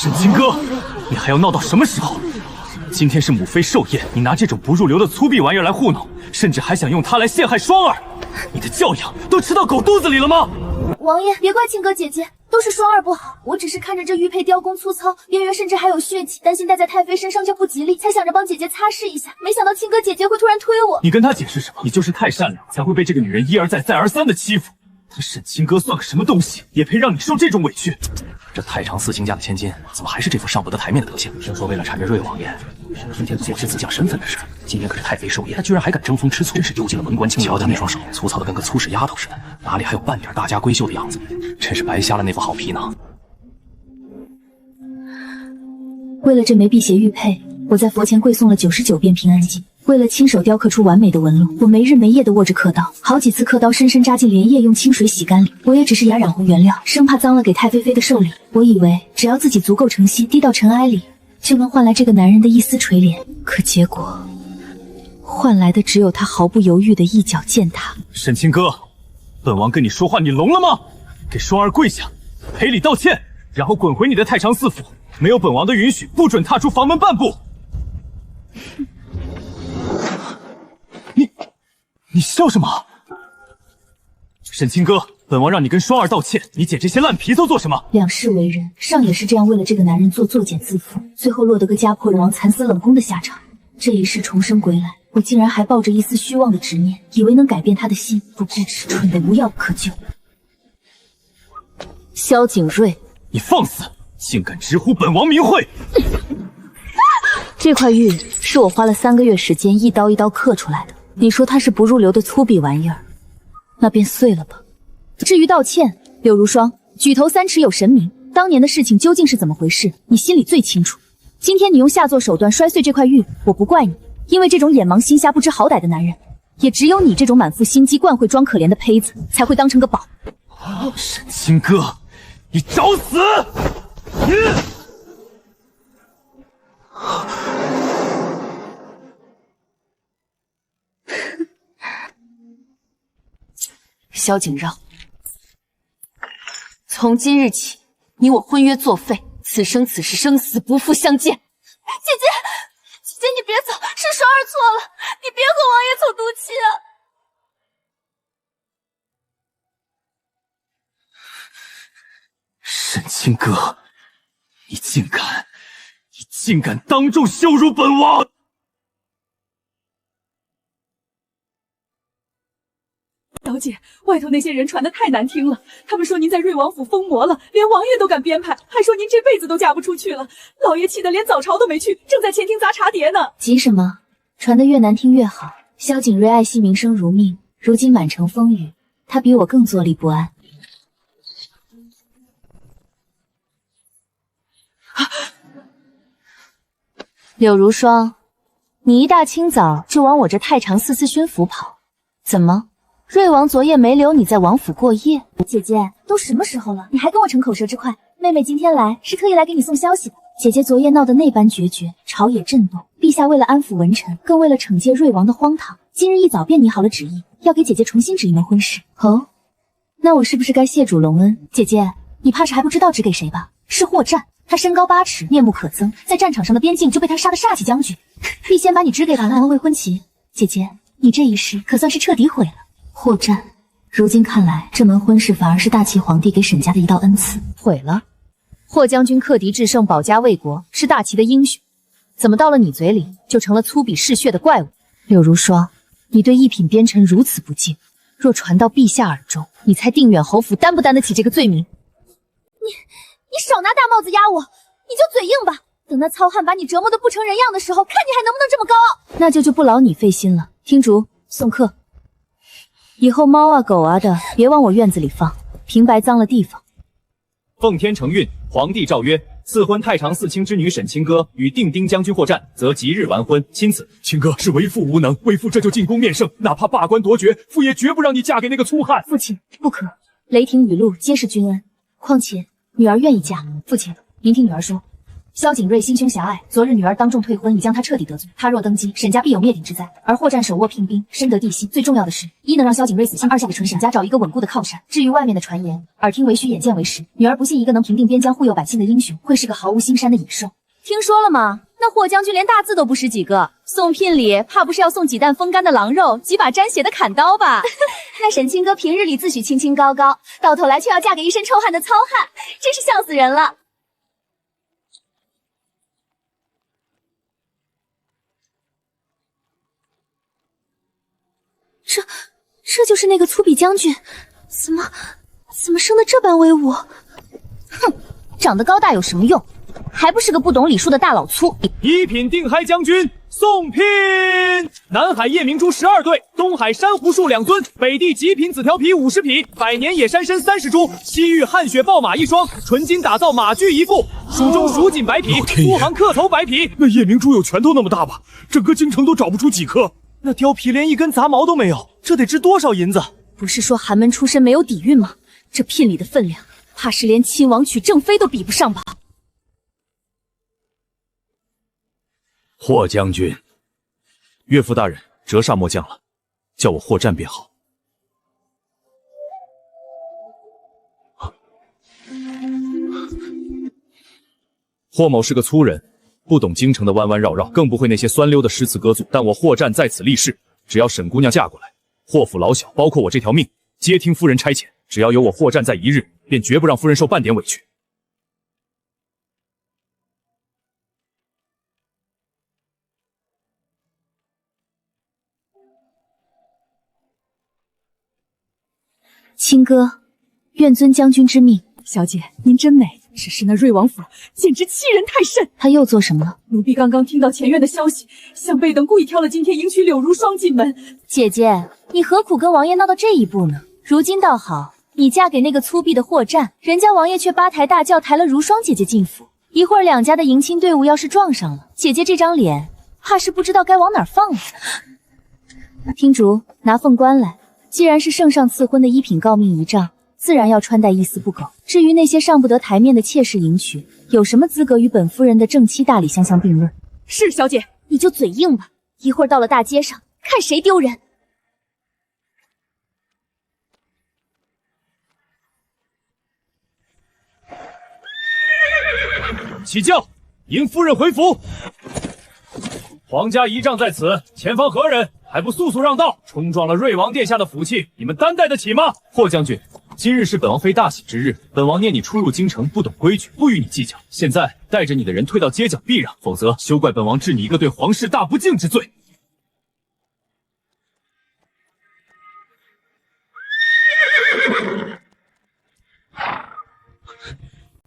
沈清哥，你还要闹到什么时候？今天是母妃寿宴，你拿这种不入流的粗鄙玩意儿来糊弄，甚至还想用它来陷害双儿，你的教养都吃到狗肚子里了吗？王爷，别怪清哥姐姐，都是双儿不好。我只是看着这玉佩雕工粗糙，边缘甚至还有血迹，担心戴在太妃身上这不吉利，才想着帮姐姐擦拭一下。没想到清哥姐姐会突然推我。你跟她解释什么？你就是太善良，才会被这个女人一而再再而三的欺负。他沈清哥算个什么东西，也配让你受这种委屈？这太常四卿家的千金，怎么还是这副上不得台面的德行？听说为了查阅瑞王爷，今天做些自降身份的事。今天可是太妃寿宴，他居然还敢争风吃醋，真是丢尽了文官清廉。瞧他那双手，粗糙的跟个粗使丫头似的，哪里还有半点大家闺秀的样子？真是白瞎了那副好皮囊。为了这枚辟邪玉佩，我在佛前跪诵了99遍平安经。为了亲手雕刻出完美的纹路，我没日没夜地握着刻刀，好几次刻刀深深扎进莲叶，用清水洗干净。我也只是雅染红原料，生怕脏了给太妃妃的寿礼。我以为只要自己足够诚心，低到尘埃里，就能换来这个男人的一丝垂怜。可结果，换来的只有他毫不犹豫的一脚践踏。沈清哥，本王跟你说话，你聋了吗？给双儿跪下，赔礼道歉，然后滚回你的太常寺府。没有本王的允许，不准踏出房门半步。你笑什么？沈清哥，本王让你跟双儿道歉，你捡这些烂皮头做什么？两世为人，上也是这样为了这个男人作茧自缚，最后落得个家破人亡、惨死冷宫的下场。这一世重生归来，我竟然还抱着一丝虚妄的执念，以为能改变他的心，不过蠢得无药可救。萧景睿，你放肆，竟敢直呼本王名讳！这块玉是我花了3个月时间一刀一刀刻出来的。你说它是不入流的粗鄙玩意儿，那便碎了吧。至于道歉，柳如霜，举头三尺有神明，当年的事情究竟是怎么回事，你心里最清楚。今天你用下作手段摔碎这块玉，我不怪你，因为这种眼盲心瞎不知好歹的男人，也只有你这种满腹心机惯会装可怜的胚子才会当成个宝。沈清哥，你找死！萧景让，从今日起，你我婚约作废，此生此世生死不复相见。姐姐，你别走，是双儿错了，你别和王爷走毒气啊！沈清哥，你竟敢当众羞辱本王！小姐，外头那些人传得太难听了，他们说您在瑞王府疯魔了，连王爷都敢编排，还说您这辈子都嫁不出去了。老爷气得连早朝都没去，正在前厅砸茶碟呢。急什么？传得越难听越好。萧景睿爱惜名声如命，如今满城风雨，他比我更坐立不安。柳如霜，你一大清早就往我这太常寺宣府跑，怎么？瑞王昨夜没留你在王府过夜？姐姐，都什么时候了，你还跟我逞口舌之快？妹妹今天来是特意来给你送消息的。姐姐昨夜闹得那般决绝，朝野震动。陛下为了安抚文臣，更为了惩戒瑞王的荒唐，今日一早便拟好了旨意，要给姐姐重新指一门婚事。哦，那我是不是该谢主隆恩？姐姐，你怕是还不知道指给谁吧？是霍战，他身高8尺，面目可憎，在战场上的边境就被他杀得煞气将军。必先把你指给他了，未婚妻。姐姐，你这一世可算是彻底毁了。霍战，如今看来，这门婚事反而是大齐皇帝给沈家的一道恩赐。毁了？霍将军克敌制胜，保家卫国，是大齐的英雄，怎么到了你嘴里就成了粗鄙嗜血的怪物？柳如霜，你对一品边臣如此不敬，若传到陛下耳中，你猜定远侯府担不担得起这个罪名？你少拿大帽子压我，你就嘴硬吧。等那糙汉把你折磨得不成人样的时候，看你还能不能这么高傲。那就不劳你费心了。听主，送客。以后猫啊狗啊的别往我院子里放，平白脏了地方。奉天承运，皇帝诏曰：赐婚太常寺卿之女沈清歌与定丁将军霍战，则即日完婚。钦此。清歌是为父无能，为父这就进宫面圣，哪怕罢官夺爵，父也绝不让你嫁给那个粗汉。父亲，不可！雷霆雨露皆是君恩，况且女儿愿意嫁。父亲，您听女儿说，萧景睿心胸狭隘，昨日女儿当众退婚，已将他彻底得罪。他若登基，沈家必有灭顶之灾。而霍战手握聘兵，深得地心。最重要的是，一能让萧景睿死心，二下给沈家找一个稳固的靠山。至于外面的传言，耳听为虚，眼见为实。女儿不信一个能平定边疆、护佑百姓的英雄，会是个毫无心山的野兽。听说了吗？那霍将军连大字都不识几个，送聘礼怕不是要送几担风干的狼肉，几把沾血的砍刀吧？那沈清歌平日里自诩清清高高，到头来却要嫁给一身臭汗的糙汉，真是笑死人了。这就是那个粗鄙将军，怎么生得这般威武？哼，长得高大有什么用？还不是个不懂礼数的大老粗。一品定海将军送聘，南海夜明珠12对，东海珊瑚树2尊，北地极品紫貂皮50匹，百年野山参30株，西域汗血豹马1双，纯金打造马具1副，蜀中蜀锦100匹，苏杭客头100匹。那夜明珠有拳头那么大吧？整个京城都找不出几颗。那貂皮连一根杂毛都没有，这得值多少银子？不是说寒门出身没有底蕴吗？这聘礼的分量，怕是连亲王娶正妃都比不上吧？霍将军，岳父大人，折煞末将了，叫我霍战便好。霍某是个粗人，不懂京城的弯弯绕绕，更不会那些酸溜的诗词歌赋。但我霍战在此立誓，只要沈姑娘嫁过来，霍府老小，包括我这条命，皆听夫人差遣。只要有我霍战在一日，便绝不让夫人受半点委屈。亲哥，愿遵将军之命。小姐，您真美，只是那瑞王府简直欺人太甚。他又做什么了？奴婢刚刚听到前院的消息，想贝等故意挑了今天迎娶柳如霜进门。姐姐，你何苦跟王爷闹到这一步呢？如今倒好，你嫁给那个粗鄙的霍战，人家王爷却八抬大轿抬了如霜姐姐进府。一会儿两家的迎亲队伍要是撞上了，姐姐这张脸，怕是不知道该往哪儿放了。听竹，拿凤冠来。既然是圣上赐婚的一品诰命仪仗，自然要穿戴一丝不苟。至于那些上不得台面的妾室迎娶，有什么资格与本夫人的正妻大礼相并论？是小姐，你就嘴硬吧，一会儿到了大街上，看谁丢人。起轿，迎夫人回府。皇家仪仗在此，前方何人？还不速速让道！冲撞了瑞王殿下的福气，你们担待得起吗？霍将军，今日是本王妃大喜之日，本王念你初入京城，不懂规矩，不与你计较。现在带着你的人退到街角避让，否则休怪本王治你一个对皇室大不敬之罪。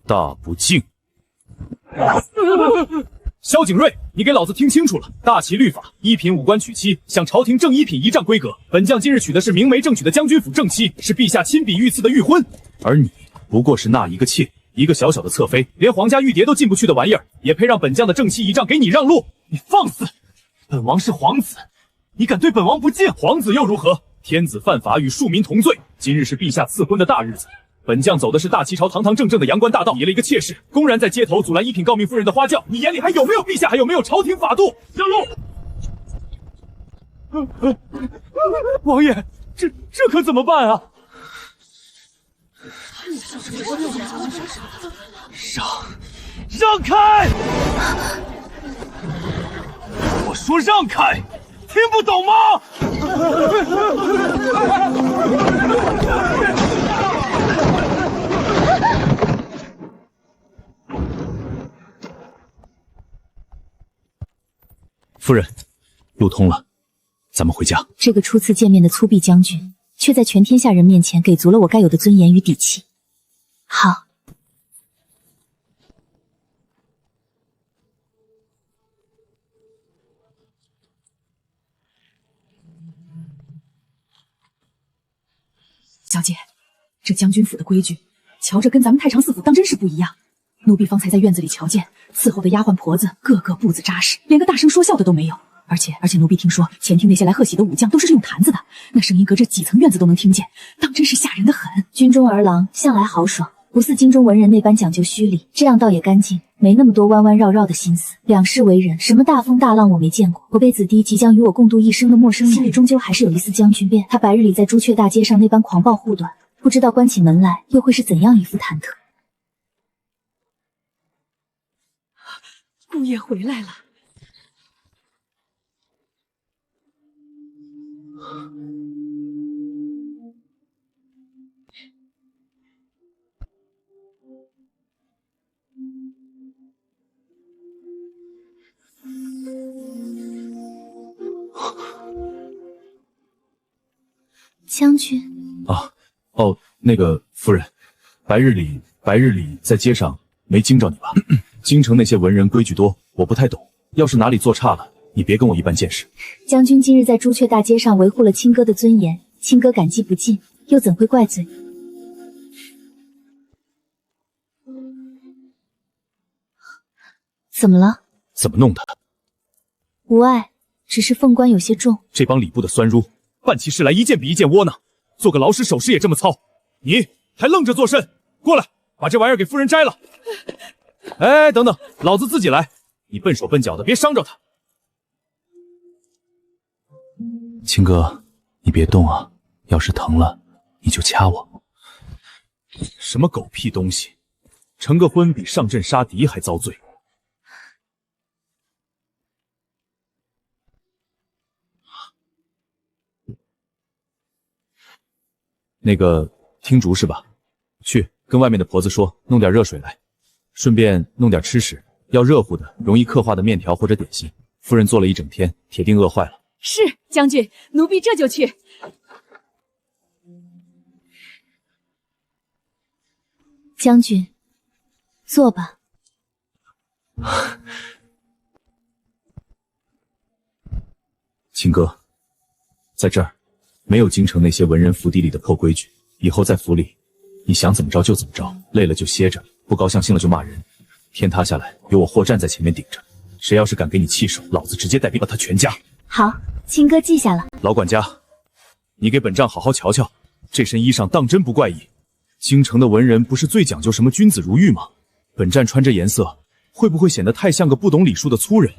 大不敬！萧景睿，你给老子听清楚了！大齐律法，一品武官娶妻，向朝廷正一品仪仗规格。本将今日娶的是明媒正娶的将军府正妻，是陛下亲笔御赐的御婚。而你不过是那一个妾，一个小小的侧妃，连皇家御蝶都进不去的玩意儿，也配让本将的正妻仪仗给你让路？你放肆！本王是皇子，你敢对本王不敬？皇子又如何？天子犯法与庶民同罪。今日是陛下赐婚的大日子。本将走的是大齐朝堂堂正正的阳关大道，你了一个妾室，公然在街头阻拦一品诰命夫人的花轿，你眼里还有没有陛下？还有没有朝廷法度？让路！王爷，这可怎么办啊？让开！我说让开，听不懂吗？夫人，路通了，咱们回家。这个初次见面的粗鄙将军，却在全天下人面前给足了我该有的尊严与底气。好。小姐，这将军府的规矩，瞧着跟咱们太常寺府当真是不一样。奴婢方才在院子里瞧见，伺候的丫鬟婆子个个步子扎实，连个大声说笑的都没有。而且奴婢听说前厅那些来贺喜的武将都是用坛子的，那声音隔着几层院子都能听见，当真是吓人的很。军中儿郎向来豪爽，不似京中文人那般讲究虚礼，这样倒也干净，没那么多弯弯绕绕的心思。两世为人，什么大风大浪我没见过。我辈子弟即将与我共度一生的陌生人，心里终究还是有一丝将军变。他白日里在朱雀大街上那般狂暴护短，不知道关起门来又会是怎样一副忐忑。姑爷回来了。将军那个夫人，白日里在街上没惊着你吧？京城那些文人规矩多，我不太懂，要是哪里做差了，你别跟我一般见识。将军今日在朱雀大街上维护了亲哥的尊严，亲哥感激不尽，又怎会怪罪？怎么了？怎么弄的？无碍，只是凤冠有些重。这帮礼部的酸儒，办起事来一件比一件窝囊，做个老师手势也这么糙，你还愣着作甚？过来，把这玩意儿给夫人摘了。哎，等等，老子自己来。你笨手笨脚的，别伤着他。青哥，你别动啊，要是疼了，你就掐我。什么狗屁东西，成个婚比上阵杀敌还遭罪。那个听竹是吧？去跟外面的婆子说，弄点热水来，顺便弄点吃食，要热乎的、容易刻化的面条或者点心。夫人做了一整天，铁定饿坏了。是将军，奴婢这就去。将军，坐吧。青哥，在这儿没有京城那些文人府邸里的破规矩，以后在府里，你想怎么着就怎么着，累了就歇着，不高兴了就骂人，天塌下来有我霍战在前面顶着，谁要是敢给你气手，老子直接带兵把他全家。好，亲哥记下了。老管家，你给本帐好好瞧瞧，这身衣裳当真不怪异。京城的文人不是最讲究什么君子如玉吗？本站穿这颜色，会不会显得太像个不懂礼数的粗人？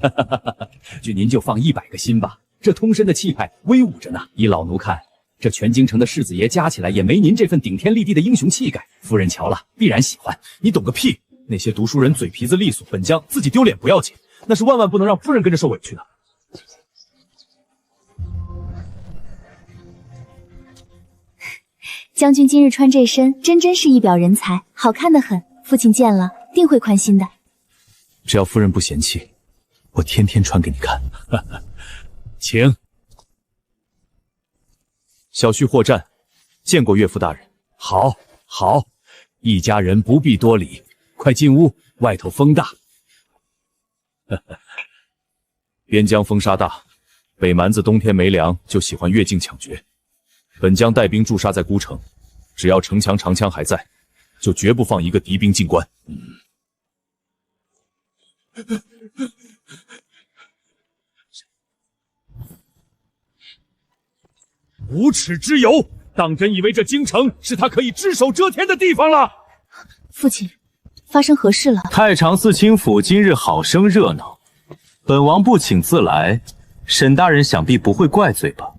就您就放100个心吧，这通身的气派威武着呢。依老奴看，这全京城的世子爷加起来也没您这份顶天立地的英雄气概。夫人瞧了必然喜欢。你懂个屁！那些读书人嘴皮子利索，本将自己丢脸不要紧，那是万万不能让夫人跟着受委屈的。将军今日穿这身，真是一表人才，好看得很。父亲见了定会宽心的。只要夫人不嫌弃，我天天穿给你看。请。小婿霍战，见过岳父大人。好，好，一家人不必多礼，快进屋，外头风大。边疆风沙大，北蛮子冬天没粮，就喜欢越境抢劫。本将带兵驻杀在孤城，只要城墙长枪还在，就绝不放一个敌兵进关。无耻之尤，当真以为这京城是他可以只手遮天的地方了？父亲，发生何事了？太常寺卿府今日好生热闹，本王不请自来，沈大人想必不会怪罪吧？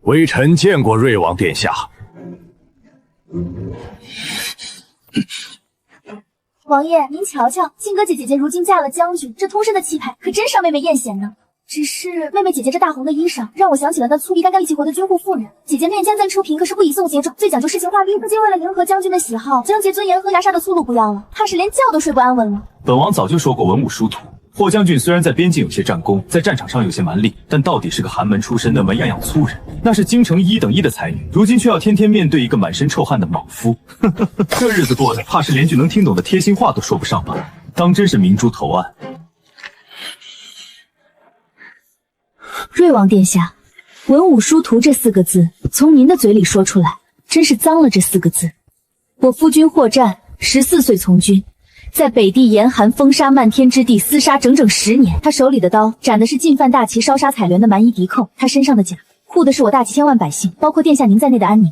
微臣见过瑞王殿下。王爷，您瞧瞧，靖哥姐姐如今嫁了将军，这通身的气派可真让妹妹艳羡呢。只是妹妹姐姐这大红的衣裳，让我想起了那粗鄙干干一起活的军户妇人。姐姐面将赞出平，可是不以送节种，最讲究事情画饼。如今为了迎合将军的喜好，将节尊严和牙杀的粗鲁不要了，怕是连觉都睡不安稳了。本王早就说过文武殊途，霍将军虽然在边境有些战功，在战场上有些蛮力，但到底是个寒门出身的文样样粗人，那是京城1等1的才女，如今却要天天面对一个满身臭汗的莽夫，这日子过得怕是连句能听懂的贴心话都说不上吧？当真是明珠投案。瑞王殿下，文武殊途这4个字从您的嘴里说出来，真是脏了这4个字。我夫君霍战14岁从军，在北地严寒风沙漫天之地厮杀整整10年，他手里的刀斩的是进犯大齐烧杀采掠的蛮夷敌寇，他身上的甲护的是我大齐千万百姓，包括殿下您在内的安宁。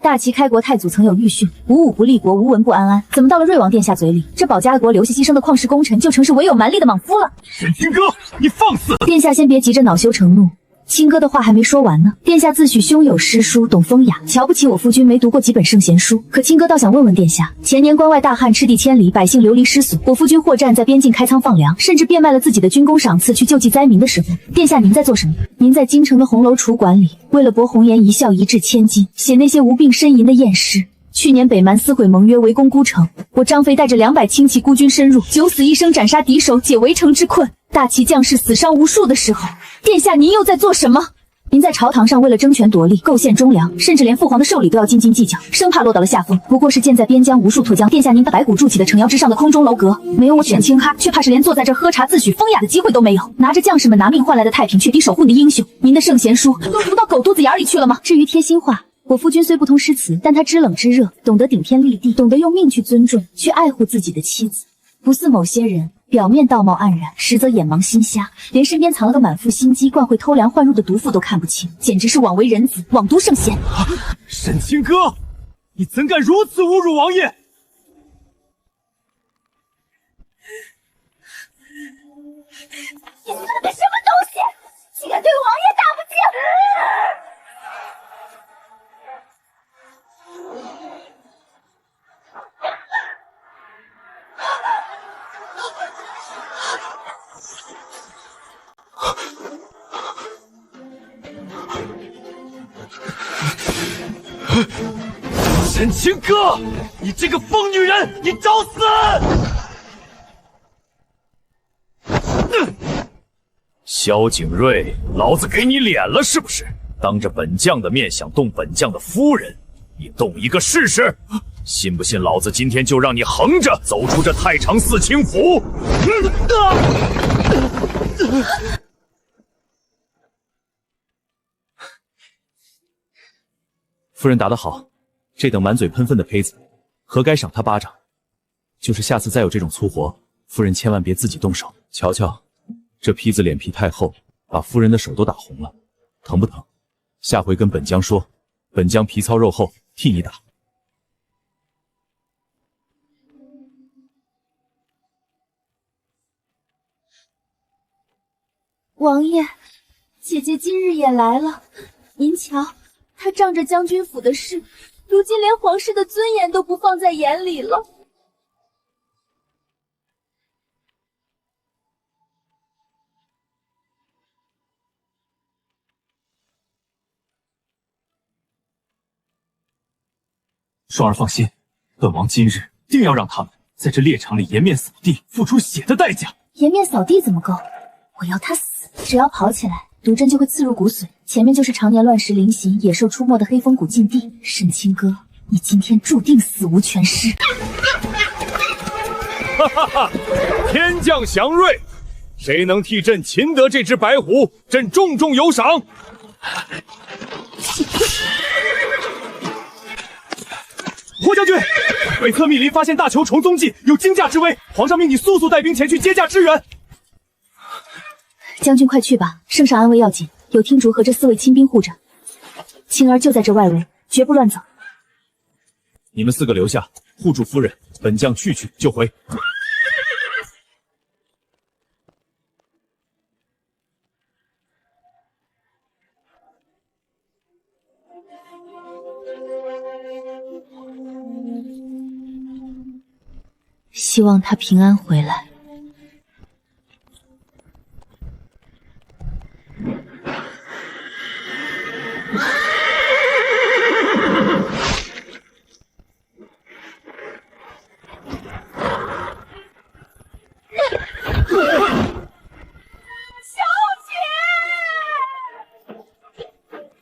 大齐开国太祖曾有预训：无武不立国，无文不安安。怎么到了瑞王殿下嘴里，这保家国留下牺牲的旷世功臣，就成是唯有蛮力的莽夫了？沈清歌，你放肆！殿下先别急着恼羞成怒。清歌的话还没说完呢，殿下自诩胸有诗书，懂风雅，瞧不起我夫君没读过几本圣贤书。可清歌倒想问问殿下，前年关外大旱，赤地千里，百姓流离失所，我夫君获战在边境开仓放粮，甚至变卖了自己的军功赏赐去救济灾民的时候，殿下您在做什么？您在京城的红楼橱馆里，为了博红颜一笑一掷千金，写那些无病呻吟的艳诗。去年北蛮撕毁盟约，围攻孤城，我张飞带着200轻骑孤军深入，九死一生斩杀敌手，解围城之困。大齐将士死伤无数的时候，殿下您又在做什么？您在朝堂上为了争权夺利，构陷忠良，甚至连父皇的寿礼都要斤斤计较，生怕落到了下风。不过是建在边疆无数拓疆，殿下您把白骨筑起的城窑之上的空中楼阁，没有我沈清哈，却怕是连坐在这喝茶自诩风雅的机会都没有。拿着将士们拿命换来的太平，却敌手混的英雄，您的圣贤书都读到狗肚子眼里去了吗？至于贴心话，我夫君虽不通诗词，但他知冷知热，懂得顶天立地，懂得用命去尊重，去爱护自己的妻子，不似某些人表面道貌岸然，实则眼盲心瞎，连身边藏了个满腹心机、惯会偷梁换入的毒妇都看不清，简直是枉为人子，枉读圣贤。沈清歌，你怎敢如此侮辱王爷？你算个什么东西，竟敢对王爷大不敬！沈清歌，你这个疯女人，你找死！萧景睿，老子给你脸了是不是？当着本将的面想动本将的夫人，你动一个试试？信不信老子今天就让你横着走出这太常寺卿府？夫人答得好，这等满嘴喷粪的胚子，何该赏他巴掌？就是下次再有这种粗活，夫人千万别自己动手。瞧瞧，这坯子脸皮太厚，把夫人的手都打红了，疼不疼？下回跟本将说，本将皮糙肉厚，替你打。王爷，姐姐今日也来了，您瞧，她仗着将军府的事，如今连皇室的尊严都不放在眼里了。双儿放心，本王今日定要让他们在这猎场里颜面扫地，付出血的代价。颜面扫地怎么够？我要他死！只要跑起来，毒针就会刺入骨髓，前面就是常年乱石临行、野兽出没的黑风谷禁地。沈清歌，你今天注定死无全尸！哈哈哈！天降祥瑞，谁能替朕擒得这只白虎，朕重重有赏。霍将军，北侧密林发现大球虫踪迹，有惊驾之危，皇上命你速速带兵前去接驾支援。将军快去吧，圣上安危要紧，有听竹和这4位亲兵护着，青儿就在这外围，绝不乱走。你们4个留下，护住夫人，本将去就回。希望他平安回来。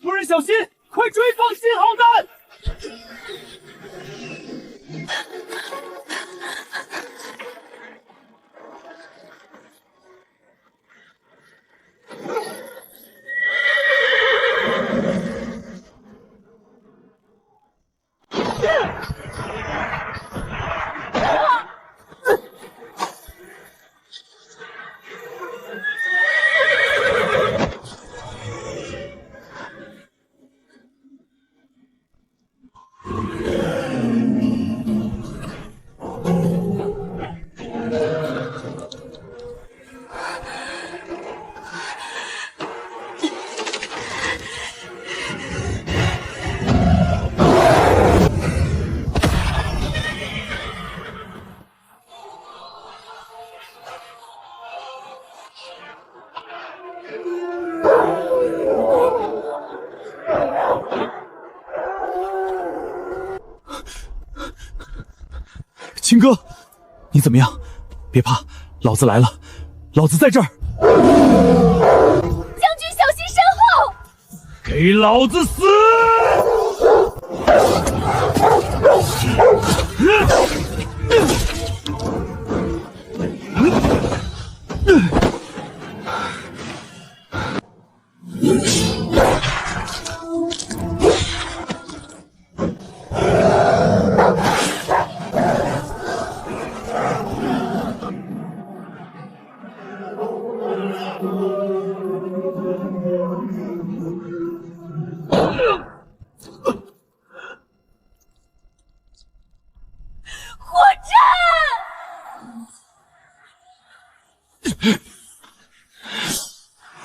夫人小心，快追放信号弹！秦哥，你怎么样？别怕，老子来了，老子在这儿。将军小心身后！给老子死！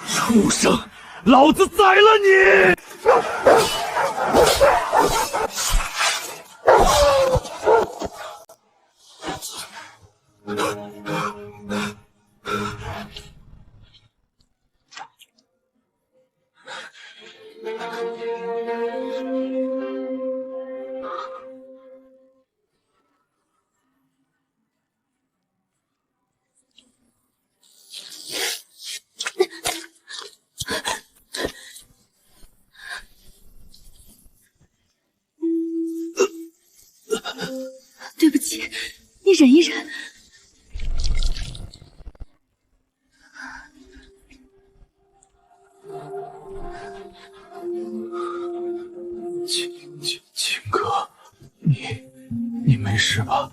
畜生，老子宰了你！对不起，你忍一忍。秦哥，你没事吧？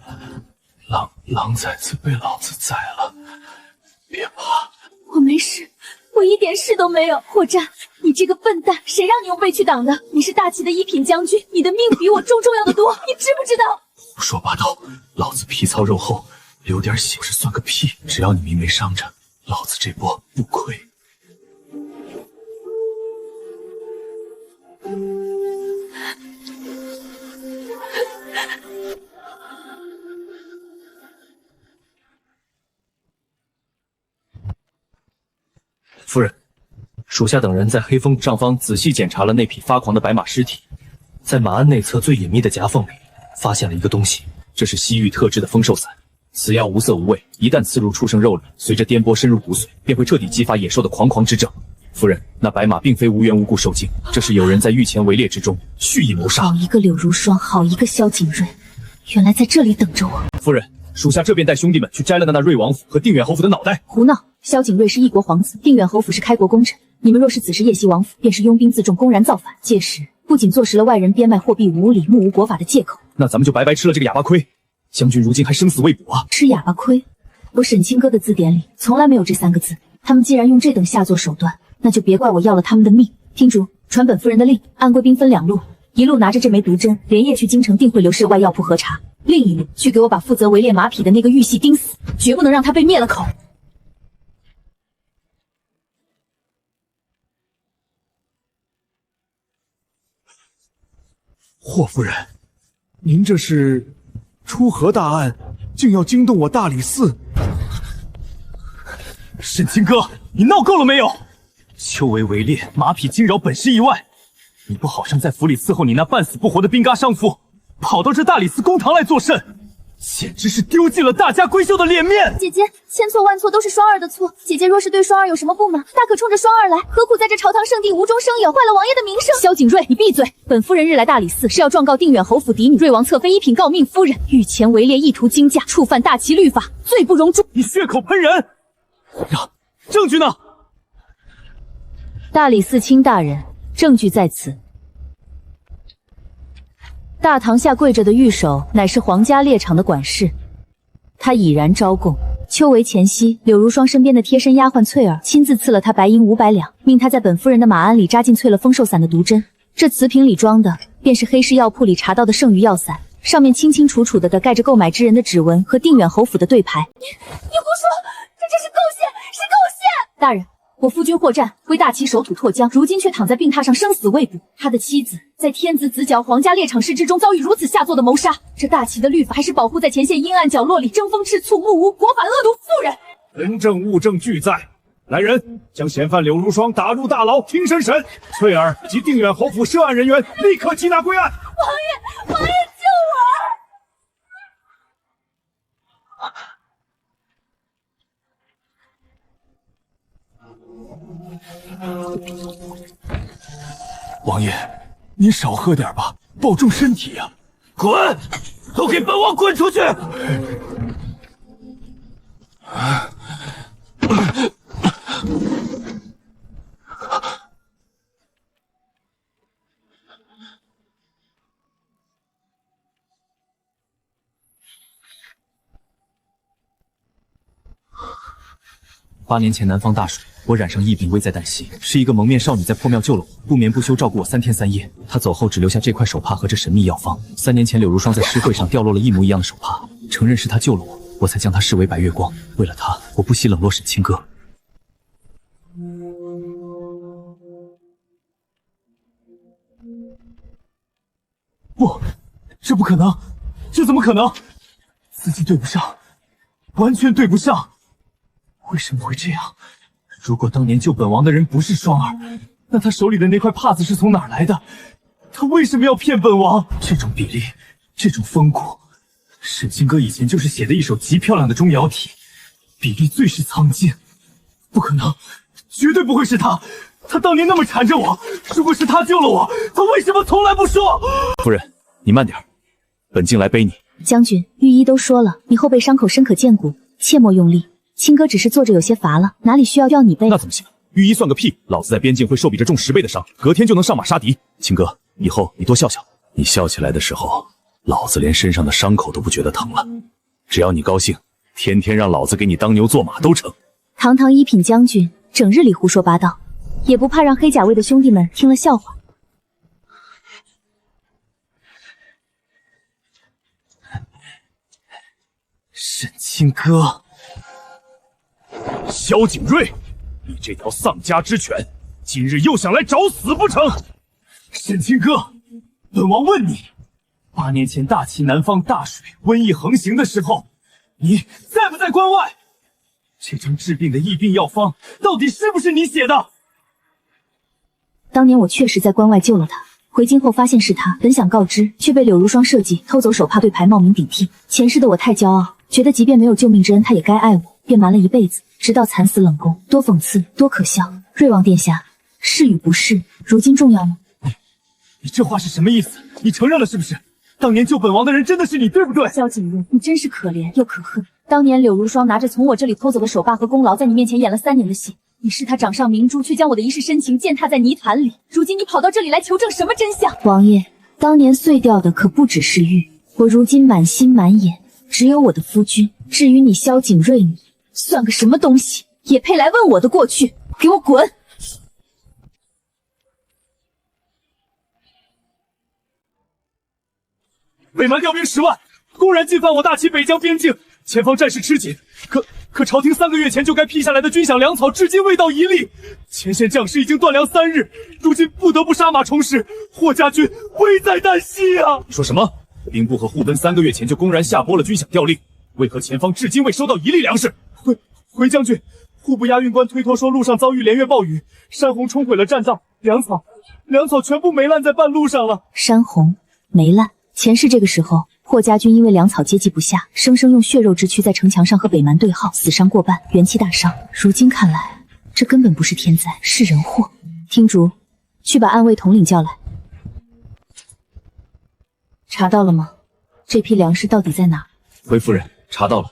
狼崽子被老子宰了，别怕。我没事，我一点事都没有。火战，你这个笨蛋，谁让你用背去挡的？你是大齐的一品将军，你的命比我重要的多，你知不知道？胡说八道！老子皮糙肉厚，流点血是算个屁！只要你命没伤着，老子这波不亏。夫人，属下等人在黑风上方仔细检查了那匹发狂的白马尸体，在马鞍内侧最隐秘的夹缝里发现了一个东西，这是西域特制的丰寿散。此药无色无味，一旦刺入畜生肉里，随着颠簸深入骨髓，便会彻底激发野兽的狂之症。夫人，那白马并非无缘无故受惊，这是有人在御前围猎之中蓄意谋杀。好一个柳如霜，好一个萧景睿，原来在这里等着我。夫人，属下这便带兄弟们去摘了那瑞王府和定远侯府的脑袋。胡闹！萧景睿是一国皇子，定远侯府是开国功臣。你们若是此时夜袭王府，便是拥兵自重，公然造反。届时不仅坐实了外人编卖货币无礼、目无国法的借口，那咱们就白白吃了这个哑巴亏。将军如今还生死未卜啊！吃哑巴亏？我沈清歌的字典里从来没有这3个字。他们既然用这等下作手段，那就别怪我要了他们的命。听主，传本夫人的令，按贵宾分2路，一路拿着这枚毒针，连夜去京城定汇流市外药铺核查；另一路去给我把负责围猎马匹的那个玉系钉死，绝不能让他被灭了口。霍夫人，您这是出何大案，竟要惊动我大理寺？沈清哥，你闹够了没有？秋围围猎，马匹惊扰，本是意外。你不好生在府里伺候你那半死不活的兵嘎上夫，跑到这大理寺公堂来作甚，简直是丢尽了大家闺秀的脸面。姐姐，千错万错都是双儿的错。姐姐若是对双儿有什么不满，大可冲着双儿来，何苦在这朝堂圣地无中生有，坏了王爷的名声？萧景睿，你闭嘴！本夫人日来大理寺是要状告定远侯府嫡女瑞王侧妃一品诰命夫人御前围猎意图惊驾，触犯大齐律法，罪不容诛。你血口喷人！呀，证据呢？大理寺卿大人，证据在此。大堂下跪着的御手乃是皇家猎场的管事，他已然招供。秋闱前夕，柳如霜身边的贴身丫鬟翠儿亲自赐了他白银500两，命他在本夫人的马鞍里扎进淬了丰寿散的毒针。这瓷瓶里装的便是黑市药铺里查到的剩余药散，上面清清楚楚的盖着购买之人的指纹和定远侯府的对牌。你胡说，这是构陷，是构陷！大人，我夫君霍战为大齐守土拓疆，如今却躺在病榻上生死未卜。他的妻子在天子子角皇家猎场试之中遭遇如此下作的谋杀，这大齐的律法还是保护在前线阴暗角落里争风吃醋、目无国法恶毒妇人。人证物证俱在，来人，将嫌犯柳如霜打入大牢听审审。翠儿及定远侯府涉案人员立刻缉拿归案。王爷，王爷救我！王爷，您少喝点吧，保重身体呀！滚！都给本王滚出去！8年前南方大水，我染上疫病，危在旦夕。是一个蒙面少女在破庙救了我，不眠不休照顾我3天3夜。她走后只留下这块手帕和这神秘药方。3年前柳如霜在诗会上掉落了一模一样的手帕，承认是她救了我，我才将她视为白月光。为了她，我不惜冷落沈清歌。不，这不可能，这怎么可能？自己对不上，完全对不上。为什么会这样？如果当年救本王的人不是双儿，那他手里的那块帕子是从哪儿来的？他为什么要骗本王？这种比例，这种风骨，沈清歌以前就是写的一手极漂亮的钟繇体，比例最是苍劲。不可能，绝对不会是他。他当年那么缠着我，如果是他救了我，他为什么从来不说？夫人，你慢点，本竟来背你。将军，御医都说了，你后背伤口深可见骨，切莫用力。清歌只是坐着有些乏了，哪里需要你背？那怎么行？御医算个屁！老子在边境会受比这重10倍的伤，隔天就能上马杀敌。清歌，以后你多笑笑。你笑起来的时候，老子连身上的伤口都不觉得疼了。只要你高兴，天天让老子给你当牛做马都成。堂堂一品将军，整日里胡说八道，也不怕让黑甲卫的兄弟们听了笑话。沈清歌，萧景睿，你这条丧家之犬，今日又想来找死不成？沈清歌，本王问你，8年前大齐南方大水，瘟疫横行的时候，你在不在关外？这张治病的疫病药方，到底是不是你写的？当年我确实在关外救了他，回京后发现是他，本想告知，却被柳如霜设计偷走手帕，对牌冒名顶替。前世的我太骄傲，觉得即便没有救命之恩，他也该爱我，便瞒了一辈子，直到惨死冷宫，多讽刺，多可笑。瑞王殿下，是与不是，如今重要吗？你这话是什么意思？你承认了是不是？当年救本王的人真的是你，对不对？萧景睿，你真是可怜又可恨。当年柳如霜拿着从我这里偷走的手帕和功劳，在你面前演了3年的戏。你是他掌上明珠，却将我的一世深情践踏在泥潭里。如今你跑到这里来求证什么真相？王爷，当年碎掉的可不只是玉，我如今满心满眼只有我的夫君。至于你萧景睿，你算个什么东西，也配来问我的过去？给我滚！北蛮调兵10万，公然进犯我大齐北疆边境，前方战事吃紧。可朝廷3个月前就该批下来的军饷粮草，至今未到1粒。前线将士已经断粮3日，如今不得不杀马重施，霍家军危在旦夕啊！说什么？兵部和护奔3个月前就公然下拨了军饷调令，为何前方至今未收到1粒粮食？回将军，户部押运官推脱说路上遭遇连月暴雨，山洪冲毁了栈道，粮草全部霉烂在半路上了。山洪霉烂，前世这个时候，霍家军因为粮草接济不下，生生用血肉之躯在城墙上和北蛮对号，死伤过半，元气大伤。如今看来，这根本不是天灾，是人祸。听主，去把暗卫统领叫来。查到了吗？这批粮食到底在哪？回夫人，查到了，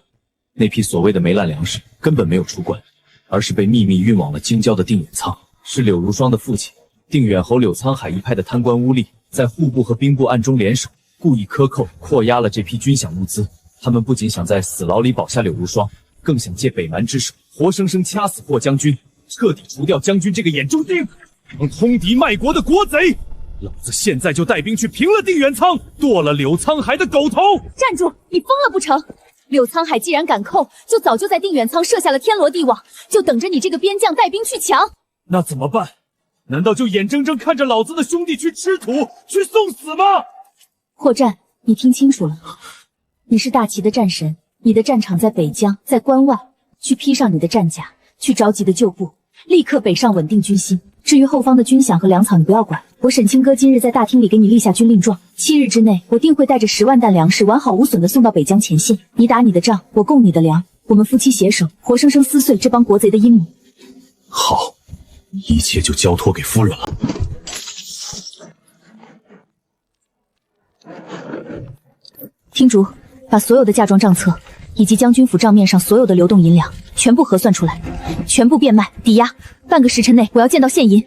那批所谓的霉烂粮食根本没有出关，而是被秘密运往了京郊的定远仓，是柳如霜的父亲定远侯柳沧海一派的贪官污吏，在户部和兵部暗中联手，故意克扣扩押了这批军饷物资。他们不仅想在死牢里保下柳如霜，更想借北蛮之手活生生掐死霍将军，彻底除掉将军这个眼中钉，当通敌卖国的国贼。老子现在就带兵去平了定远仓，剁了柳沧海的狗头！站住！你疯了不成？柳沧海既然敢扣，就早就在定远仓设下了天罗地网，就等着你这个边将带兵去抢。那怎么办？难道就眼睁睁看着老子的兄弟去吃土，去送死吗？霍战，你听清楚了，你是大齐的战神，你的战场在北疆，在关外，去披上你的战甲，去着急的旧部，立刻北上稳定军心。至于后方的军饷和粮草，你不要管。我沈清歌今日在大厅里给你立下军令状，7日之内，我定会带着10万担粮食完好无损的送到北疆前线。你打你的仗，我供你的粮，我们夫妻携手，活生生撕碎这帮国贼的阴谋。好，一切就交托给夫人了。听竹，把所有的嫁妆账册以及将军府账面上所有的流动银两全部核算出来，全部变卖抵押，半个时辰内我要见到现银。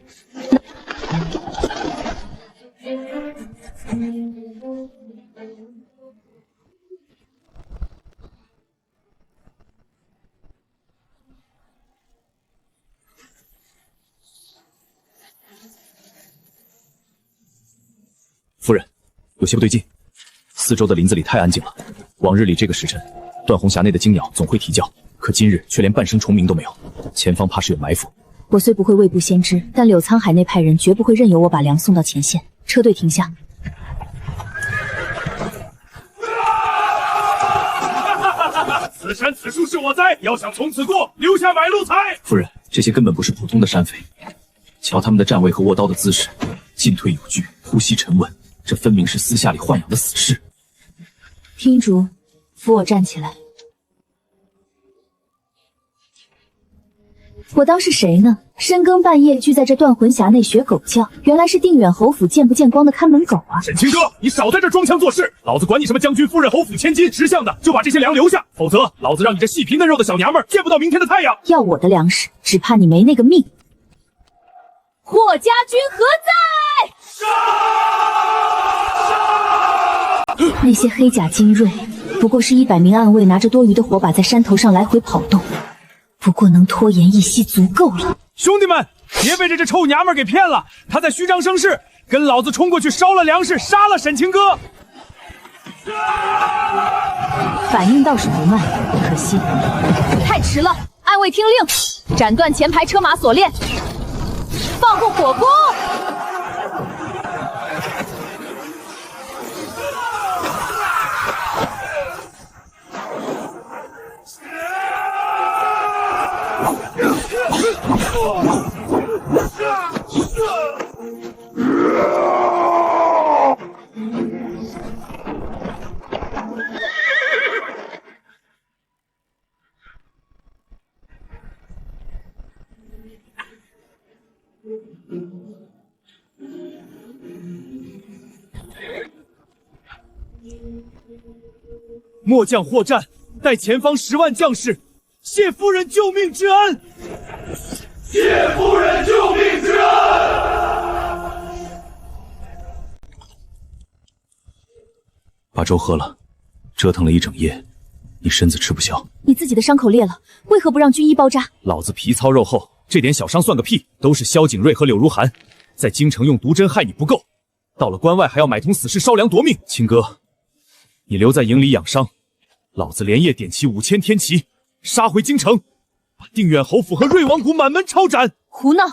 夫人，有些不对劲，四周的林子里太安静了。往日里这个时辰，断红峡内的惊鸟总会啼叫，可今日却连半声虫鸣都没有，前方怕是有埋伏。我虽不会未卜先知，但柳沧海内派人绝不会任由我把粮送到前线。车队停下。此山此树是我栽，要想从此过，留下买路财。夫人，这些根本不是普通的山匪，瞧他们的站位和握刀的姿势，进退有据，呼吸沉稳，这分明是私下里豢养的死士。听竹，扶我站起来。我当是谁呢？深更半夜聚在这断魂峡内学狗叫，原来是定远侯府见不见光的看门狗啊！沈清哥，你少在这装腔作势，老子管你什么将军夫人、侯府千金，识相的就把这些粮留下，否则老子让你这细皮嫩肉的小娘们见不到明天的太阳。要我的粮食，只怕你没那个命。霍家军何在？那些黑甲精锐，不过是100名暗卫拿着多余的火把在山头上来回跑动。不过能拖延一息足够了。兄弟们，别被这臭娘们给骗了，她在虚张声势，跟老子冲过去烧了粮食，杀了沈清哥。反应倒是不慢，可惜太迟了！暗卫听令，斩断前排车马锁链，放控火攻。末将霍战带前方10万将士，谢夫人救命之恩。谢夫人救命之恩。把粥喝了，折腾了一整夜，你身子吃不消。你自己的伤口裂了，为何不让军医包扎？老子皮糙肉厚，这点小伤算个屁！都是萧景睿和柳如寒在京城用毒针害你不够，到了关外还要买通死士烧粮夺命。青哥，你留在营里养伤，老子连夜点齐5000天骑，杀回京城，把定远侯府和瑞王谷满门抄斩。胡闹！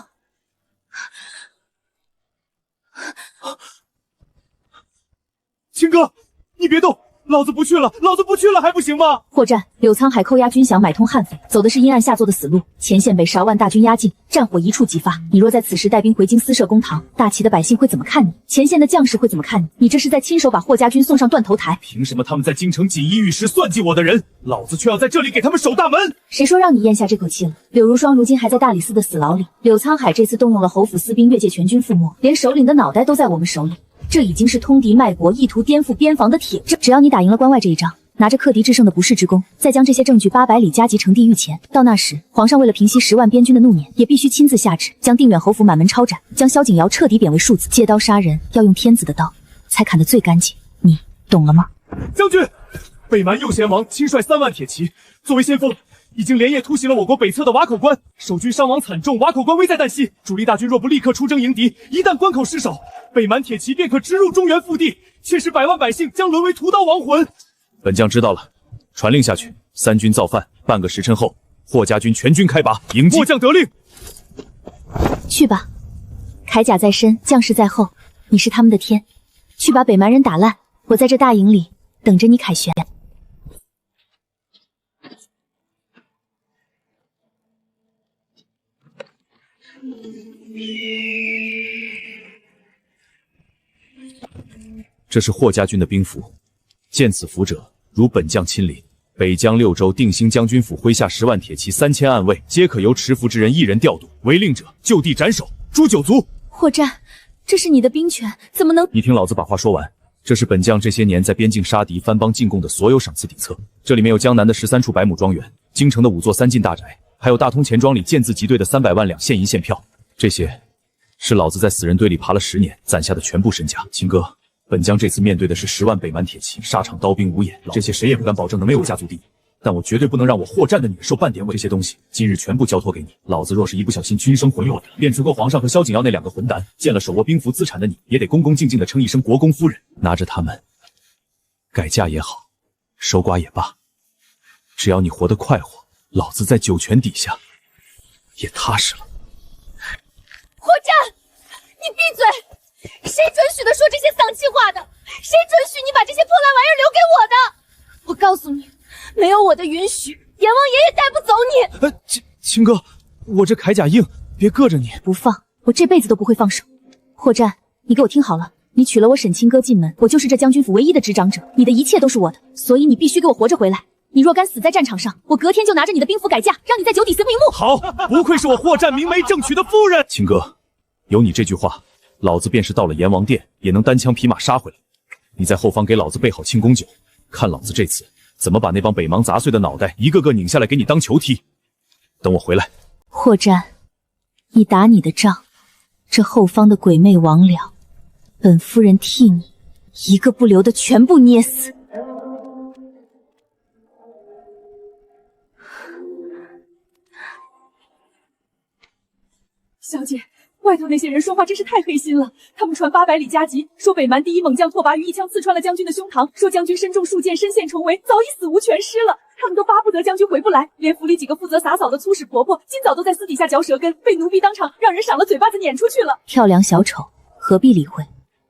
青哥，你别动，老子不去了，老子不去了还不行吗？霍战，柳沧海扣押军饷，买通悍匪，走的是阴暗下作的死路。前线被10万大军压境，战火一触即发。你若在此时带兵回京私设公堂，大齐的百姓会怎么看你？前线的将士会怎么看你？你这是在亲手把霍家军送上断头台。凭什么他们在京城锦衣玉食算计我的人，老子却要在这里给他们守大门？谁说让你咽下这口气了？柳如霜如今还在大理寺的死牢里。柳沧海这次动用了侯府私兵，越界全军覆没，连首领的脑袋都在我们手里。这已经是通敌卖国、意图颠覆边防的铁证。只要你打赢了关外这一仗，拿着克敌制胜的不世之功，再将这些证据800里加急呈地御前。到那时，皇上为了平息10万边军的怒念，也必须亲自下旨，将定远侯府满门抄斩，将萧景尧彻底贬为庶子。借刀杀人要用天子的刀，才砍得最干净。你懂了吗？将军，北蛮右贤王亲率3万铁骑，作为先锋，已经连夜突袭了我国北侧的瓦口关，守军伤亡惨重，瓦口关危在旦夕。主力大军若不立刻出征迎敌，一旦关口失守，北蛮铁骑便可直入中原腹地，届时百万百姓将沦为屠刀亡魂。本将知道了，传令下去，3军造反，半个时辰后，霍家军全军开拔迎击。末将得令。去吧，铠甲在身，将士在后，你是他们的天，去把北蛮人打烂。我在这大营里等着你凯旋。这是霍家军的兵符，见此符者，如本将亲临。北疆6州定兴将军府麾下10万铁骑3000暗卫，皆可由持符之人1人调度，违令者就地斩首，诛9族。霍战，这是你的兵权，怎么能……你听老子把话说完。这是本将这些年在边境杀敌、番邦进贡的所有赏赐底册。这里面有江南的13处百亩庄园，京城的5座3进大宅，还有大通钱庄里建字集兑的300万两现银现票。这些是老子在死人堆里爬了10年攒下的全部身家。秦哥，本将这次面对的是10万北蛮铁骑，沙场刀兵无眼，这些谁也不敢保证能没有家族第一。但我绝对不能让我霍战的女人受半点委屈。这些东西今日全部交托给你。老子若是一不小心君生魂落，便除过皇上和萧景耀那2个混蛋，见了手握兵符资产的你，也得恭恭敬敬地称一声国公夫人。拿着他们，改嫁也好，守寡也罢，只要你活得快活，老子在九泉底下也踏实了。霍战，你闭嘴！谁准许的说这些丧气话的？谁准许你把这些破烂玩意儿留给我的？我告诉你，没有我的允许，阎王爷也带不走你。秦哥，我这铠甲硬，别硌着你。不放，我这辈子都不会放手。霍战，你给我听好了，你娶了我沈清歌进门，我就是这将军府唯一的执掌者，你的一切都是我的，所以你必须给我活着回来。你若敢死在战场上，我隔天就拿着你的兵符改嫁，让你在九底司瞑目。好，不愧是我霍战明媒正娶的夫人。秦哥，有你这句话，老子便是到了阎王殿，也能单枪匹马杀回来。你在后方给老子备好庆功酒，看老子这次怎么把那帮北邙杂碎的脑袋一个个拧下来给你当球踢。等我回来。霍战，你打你的仗，这后方的鬼魅魍魉，本夫人替你一个不留的全部捏死。小姐，外头那些人说话真是太黑心了。他们传800里加急，说北蛮第一猛将拓跋余一枪刺穿了将军的胸膛，说将军身中数箭，身陷重围，早已死无全尸了。他们都巴不得将军回不来，连府里几个负责洒扫的粗使婆婆，今早都在私底下嚼舌根，被奴婢当场让人赏了嘴巴子撵出去了。跳梁小丑，何必理会？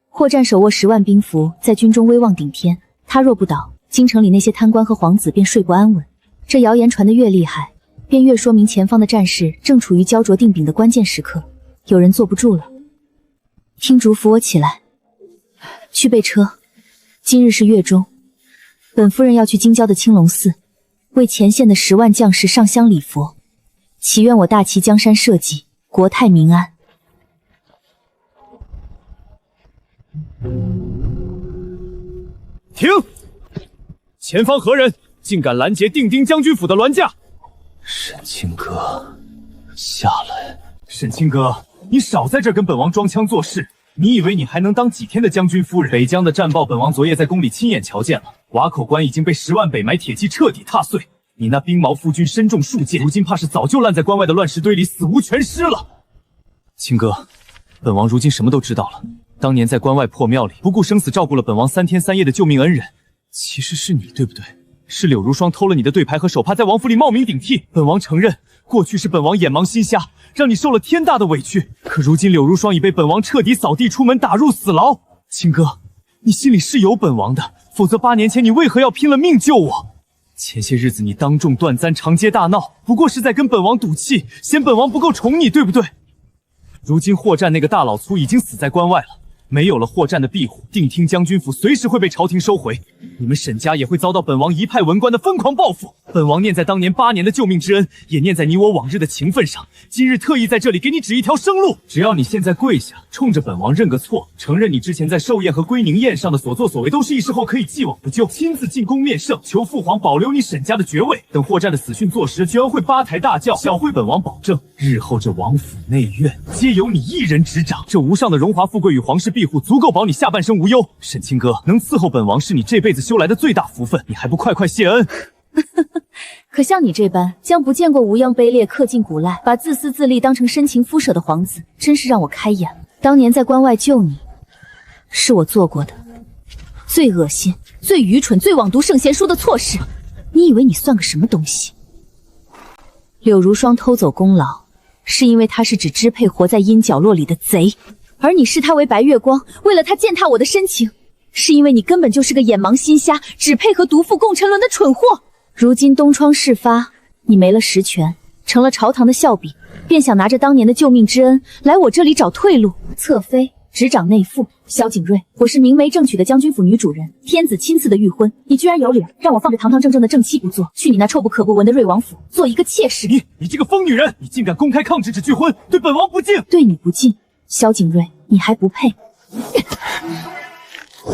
霍战手握10万兵符，在军中威望顶天，他若不倒，京城里那些贪官和皇子便睡不安稳。这谣言传得越厉害，便越说明前方的战事正处于焦灼定柄的关键时刻，有人坐不住了。听主扶我起来，去备车。今日是月中，本夫人要去京郊的青龙寺，为前线的10万将士上香礼佛，祈愿我大齐江山社稷，国泰民安。停！前方何人竟敢拦截定丁将军府的銮驾？沈清歌，下来！沈清歌，你少在这跟本王装腔作势！你以为你还能当几天的将军夫人？北疆的战报，本王昨夜在宫里亲眼瞧见了，瓦口关已经被10万北埋铁骑彻底踏碎。你那兵毛夫君身中数箭，如今怕是早就烂在关外的乱石堆里，死无全尸了。清歌，本王如今什么都知道了。当年在关外破庙里不顾生死照顾了本王3天3夜的救命恩人，其实是你，对不对？是柳如霜偷了你的对牌和手帕，在王府里冒名顶替。本王承认，过去是本王眼盲心瞎，让你受了天大的委屈。可如今柳如霜已被本王彻底扫地出门，打入死牢。清歌，你心里是有本王的，否则8年前你为何要拼了命救我？前些日子你当众断簪长街大闹，不过是在跟本王赌气，嫌本王不够宠你，对不对？如今霍战那个大老粗已经死在关外了，没有了霍战的庇护，定听将军府随时会被朝廷收回，你们沈家也会遭到本王一派文官的疯狂报复。本王念在当年8年的救命之恩，也念在你我往日的情分上，今日特意在这里给你指一条生路。只要你现在跪下，冲着本王认个错，承认你之前在寿宴和归宁宴上的所作所为都是一时后可以既往不咎，亲自进宫面圣，求父皇保留你沈家的爵位。等霍战的死讯坐实，居然会八抬大轿，小会本王保证，日后这王府内院皆由你一人执掌，这无上的荣华富贵与皇室庇护，足够保你下半生无忧。沈清歌，能伺候本王是你这辈子修来的最大福分，你还不快快谢恩？可像你这般将不见过无恙卑劣、恪尽古赖，把自私自利当成深情敷舍的皇子，真是让我开眼了。当年在关外救你，是我做过的最恶心、最愚蠢、最枉读圣贤书的错事。你以为你算个什么东西？柳如霜偷走功劳，是因为她是只支配活在阴角落里的贼，而你视她为白月光，为了她践踏我的深情，是因为你根本就是个眼盲心瞎，只配合毒妇共沉沦的蠢货。如今东窗事发，你没了实权，成了朝堂的笑柄，便想拿着当年的救命之恩来我这里找退路。侧妃、执掌内附，萧景睿，我是明媒正娶的将军府女主人，天子亲赐的御婚，你居然有脸让我放着堂堂正正的正妻不做，去你那臭不可不闻的瑞王府做一个妾室？你这个疯女人，你竟敢公开抗旨只拒婚，对本王不敬！对你不敬，萧景睿，你还不配。我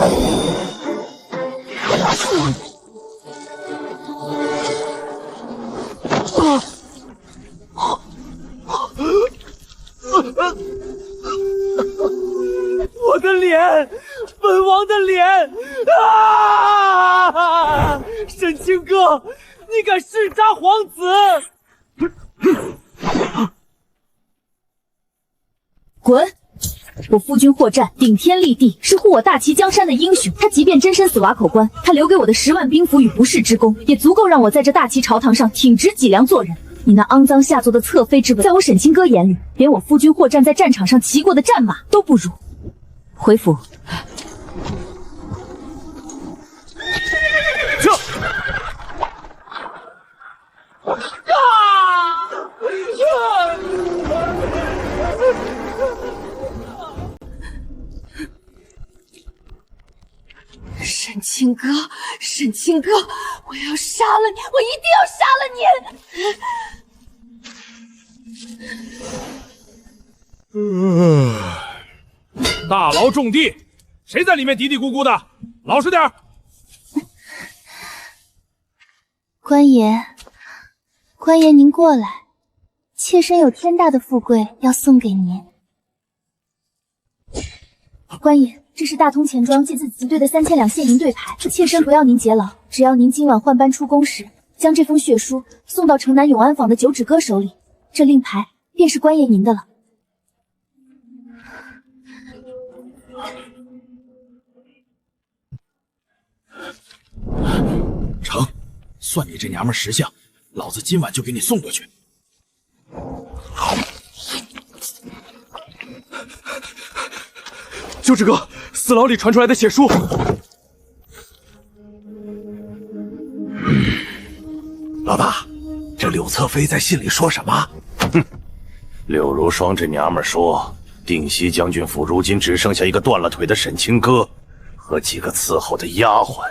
的脸，本王的脸啊！沈清哥，你敢弑杀皇子？滚！我夫君霍战顶天立地，是护我大齐江山的英雄。他即便真身死瓦口关，他留给我的10万兵符与不世之功，也足够让我在这大齐朝堂上挺直脊梁做人。你那肮脏下作的侧妃之辈，在我沈清哥眼里，连我夫君霍战在战场上骑过的战马都不如。回府。这。沈清哥，沈清哥，我要杀了你！我一定要杀了你！大牢重地，谁在里面嘀嘀咕咕的？老实点儿！官爷，官爷您过来，妾身有天大的富贵要送给您。官爷，这是大通钱庄借自己队的3000两现银对牌，妾身不要您劫牢，只要您今晚换班出宫时，将这封血书送到城南永安坊的九指哥手里，这令牌便是官爷您的了。成，算你这娘们识相，老子今晚就给你送过去。九指哥，死牢里传出来的血书。老大，这柳侧妃在信里说什么？哼，柳如霜这娘们说，定西将军府如今只剩下一个断了腿的沈清歌和几个伺候的丫鬟。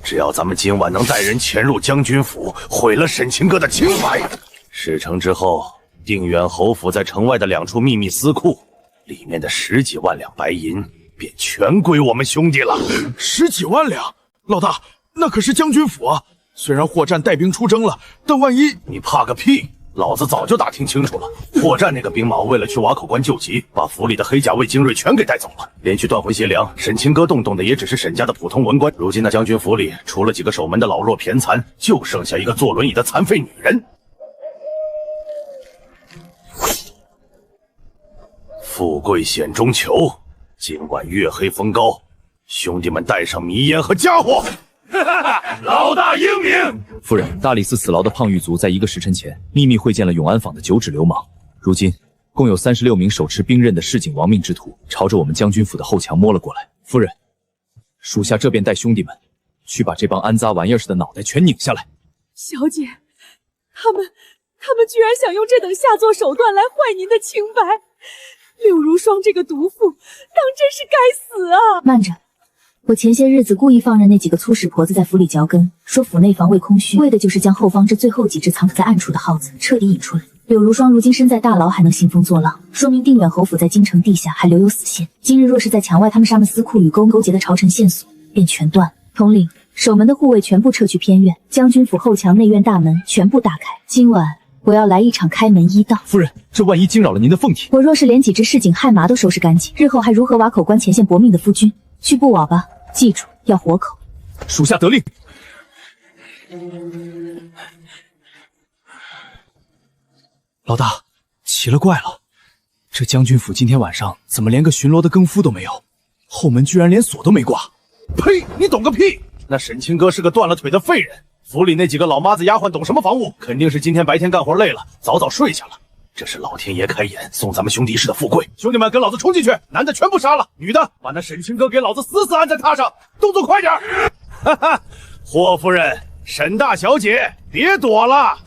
只要咱们今晚能带人潜入将军府，毁了沈清歌的清白，事成之后，定远侯府在城外的2处秘密司库，里面的10几万两白银便全归我们兄弟了。10几万两，老大，那可是将军府啊！虽然霍战带兵出征了，但万一……你怕个屁！老子早就打听清楚了，霍战那个兵马为了去瓦口关救急，把府里的黑甲卫精锐全给带走了，连去断魂邪粮。沈清歌动的也只是沈家的普通文官。如今那将军府里，除了几个守门的老弱偏残，就剩下一个坐轮椅的残废女人。富贵险中求，今晚月黑风高，兄弟们带上迷烟和家伙。老大英明！夫人，大理寺死牢的胖狱卒在1个时辰前秘密会见了永安坊的9指流氓，如今共有36名手持兵刃的市井亡命之徒朝着我们将军府的后墙摸了过来。夫人，属下这便带兄弟们去把这帮安扎玩意儿似的脑袋全拧下来。小姐，他们居然想用这等下作手段来坏您的清白！柳如霜这个毒妇，当真是该死啊！慢着。我前些日子故意放任那几个粗使婆子在府里嚼根，说府内防卫空虚，为的就是将后方这最后几只藏在暗处的耗子彻底引出来。柳如霜如今身在大牢，还能兴风作浪，说明定远侯府在京城地下还留有死线。今日若是在墙外他们杀们司库与勾结的朝臣线索，便全断。统领，守门的护卫全部撤去偏院，将军府后墙内院大门全部打开。今晚我要来一场开门一道。夫人，这万一惊扰了您的凤体，我若是连几只市井害麻都收拾干净，日后还如何瓦口关前线搏命的夫君？去布瓦吧。记住，要活口。属下得令。老大，奇了怪了，这将军府今天晚上怎么连个巡逻的更夫都没有？后门居然连锁都没挂！呸！你懂个屁！那沈清歌是个断了腿的废人，府里那几个老妈子丫鬟懂什么防务？肯定是今天白天干活累了，早早睡下了。这是老天爷开眼，送咱们兄弟一世的富贵。兄弟们，跟老子冲进去！男的全部杀了，女的把那沈清歌给老子死死按在榻上，动作快点！哈哈，霍夫人、沈大小姐，别躲了！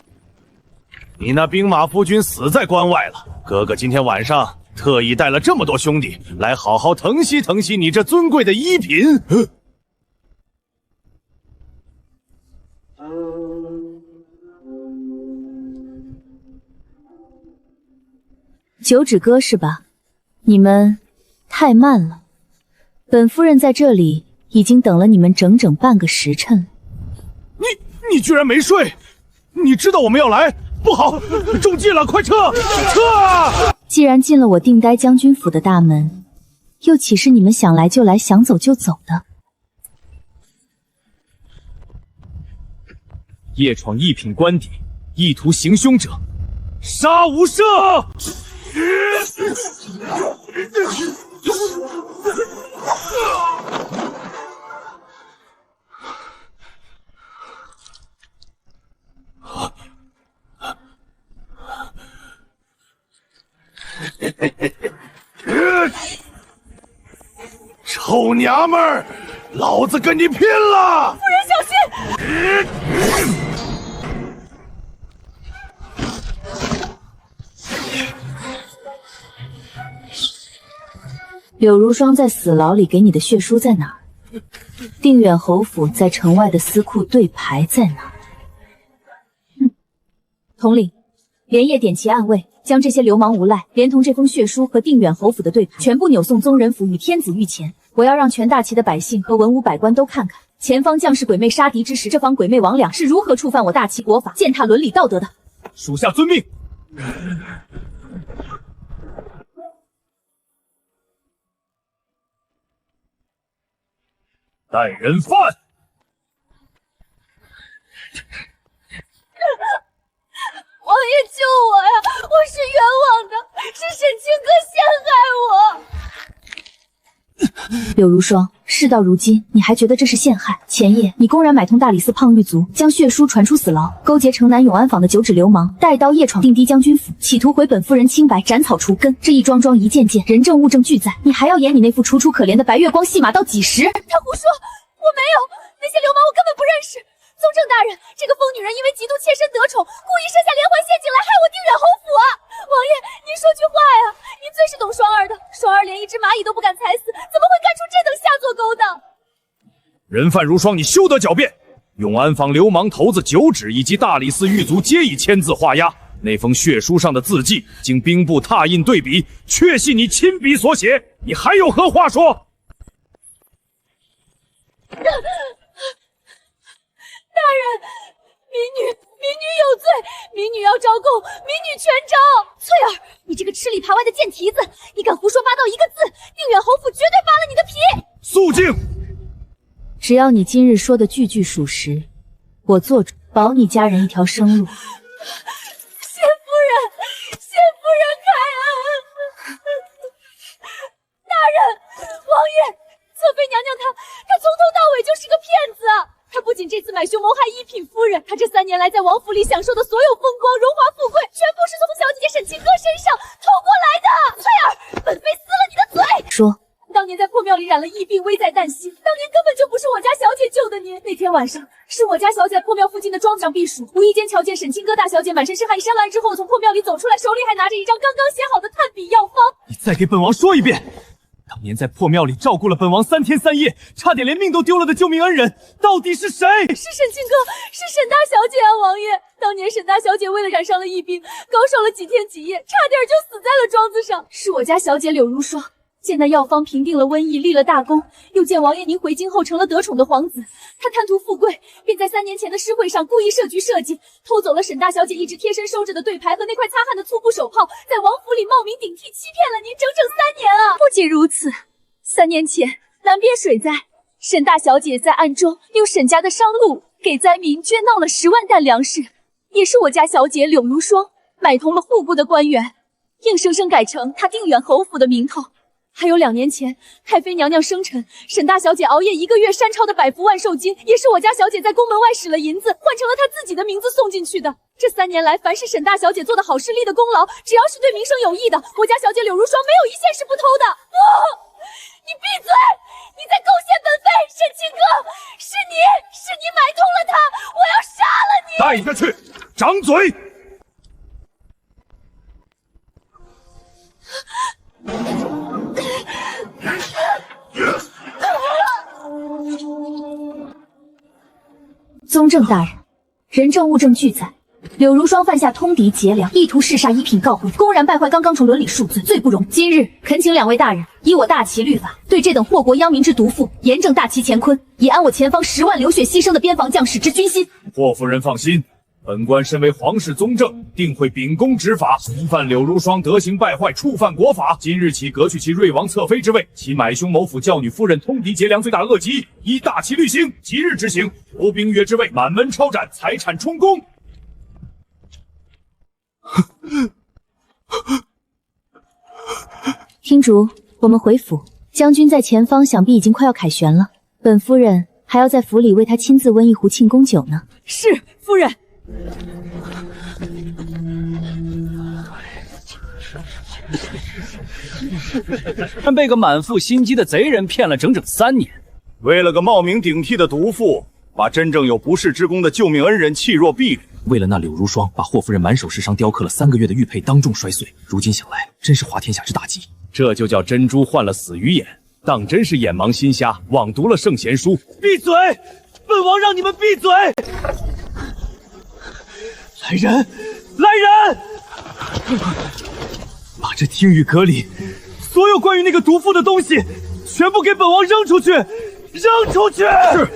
你那兵马夫君死在关外了，哥哥今天晚上特意带了这么多兄弟来好好疼惜疼惜你这尊贵的衣品。九指哥是吧？你们太慢了，本夫人在这里已经等了你们整整半个时辰了。你居然没睡？你知道我们要来？不好，中计了，快撤！撤啊！既然进了我定呆将军府的大门，又岂是你们想来就来、想走就走的？夜闯一品官邸，意图行凶者，杀无赦！臭娘们儿，老子跟你拼了！夫人小心！柳如霜在死牢里给你的血书在哪儿？定远侯府在城外的司库对牌在哪儿？统领，连夜点齐暗卫，将这些流氓无赖，连同这封血书和定远侯府的对牌，全部扭送宗人府与天子御前。我要让全大齐的百姓和文武百官都看看，前方将士鬼魅杀敌之时，这方鬼魅魍魉是如何触犯我大齐国法、践踏伦理道德的。属下遵命。带人犯。王爷救我呀！我是冤枉的，是沈清歌陷害我。柳如霜，事到如今，你还觉得这是陷害？前夜你公然买通大理寺胖狱卒，将血书传出死牢，勾结城南永安坊的九指流氓，带刀夜闯定低将军府，企图毁本夫人清白，斩草除根。这一桩桩一件件，人证物证俱在，你还要演你那副楚楚可怜的白月光戏码到几时？他胡说，我没有，那些流氓我根本不认识。宗正大人，这个疯女人因为嫉妒妾身得宠，故意设下连环陷阱来害我定远侯府啊！王爷，您说句话呀！您最是懂双儿的，双儿连一只蚂蚁都不敢踩死，怎么会干出这等下作勾当？人犯如霜，你休得狡辩！永安坊流氓头子九指以及大理寺狱卒皆已签字画押，那封血书上的字迹经兵部拓印对比，确系你亲笔所写，你还有何话说？大人，民女有罪，民女要招供，民女全招。翠儿，你这个吃里扒外的贱蹄子，你敢胡说八道一个字，定远侯府绝对扒了你的皮！肃静！只要你今日说的句句属实，我做主保你家人一条生路。谢夫人开恩！大人，王爷，侧妃娘娘她从头到尾就是个骗子。他不仅这次买凶谋害一品夫人，他这3年来在王府里享受的所有风光、荣华富贵，全部是从小姐姐沈清歌身上偷过来的。翠儿，本妃撕了你的嘴！说，当年在破庙里染了疫病，危在旦夕，当年根本就不是我家小姐救的您。那天晚上，是我家小姐在破庙附近的庄子上避暑，无意间瞧见沈清歌大小姐满身是汗，一身完之后从破庙里走出来，手里还拿着一张刚刚写好的炭笔药方。你再给本王说一遍。当年在破庙里照顾了本王3天3夜，差点连命都丢了的救命恩人，到底是谁？是沈清歌，是沈大小姐啊，王爷！当年沈大小姐为了染上了疫病，高烧了几天几夜，差点就死在了庄子上。是我家小姐柳如霜，见那药方平定了瘟疫，立了大功，又见王爷您回京后成了得宠的皇子，他贪图富贵，便在3年前的诗会上故意设局设计，偷走了沈大小姐一直贴身收着的对牌和那块擦汗的粗布手炮，在王府里冒名顶替，欺骗了您整整3年啊！不仅如此，3年前南边水灾，沈大小姐在暗中用沈家的商路给灾民捐闹了10万担粮食，也是我家小姐柳如霜买通了户部的官员，硬生生改成她定远侯府的名头。还有2年前，太妃娘娘生辰，沈大小姐熬夜1个月山抄的百服万寿金，也是我家小姐在宫门外使了银子，换成了她自己的名字送进去的。这3年来，凡是沈大小姐做的好事立的功劳，只要是对民生有益的，我家小姐柳如霜没有一件是不偷的。你闭嘴！你在构陷本妃，沈清歌，是你买通了她，我要杀了你！带下去，掌嘴！宗正大人，人证物证俱在，柳如霜犯下通敌劫粮，意图弑杀一品告贵，公然败坏刚刚从伦理数罪，罪不容。今日恳请两位大人依我大齐律法，对这等祸国殃民之毒妇严正大齐乾坤，以安我前方10万流血牺牲的边防将士之军心。霍夫人放心，本官身为皇室宗正，定会秉公执法。疑犯柳如霜德行败坏，触犯国法，今日起革去其瑞王侧妃之位，其买凶谋府教女夫人通敌劫粮罪大恶极，依大齐律刑，即日执行。服兵约之位，满门抄斩，财产充公。听主，我们回府。将军在前方，想必已经快要凯旋了。本夫人还要在府里为他亲自温一壶庆功酒呢。是夫人。被个满腹心机的贼人骗了整整3年，为了个冒名顶替的毒妇，把真正有不世之功的救命恩人弃若敝履。为了那柳如霜，把霍夫人满手是伤雕刻了3个月的玉佩当众摔碎。如今想来，真是滑天下之大稽。这就叫珍珠换了死鱼眼，当真是眼盲心瞎，枉读了圣贤书。闭嘴！本王让你们闭嘴！来人！来人！把这听雨阁里所有关于那个毒妇的东西全部给本王扔出去！扔出去！是。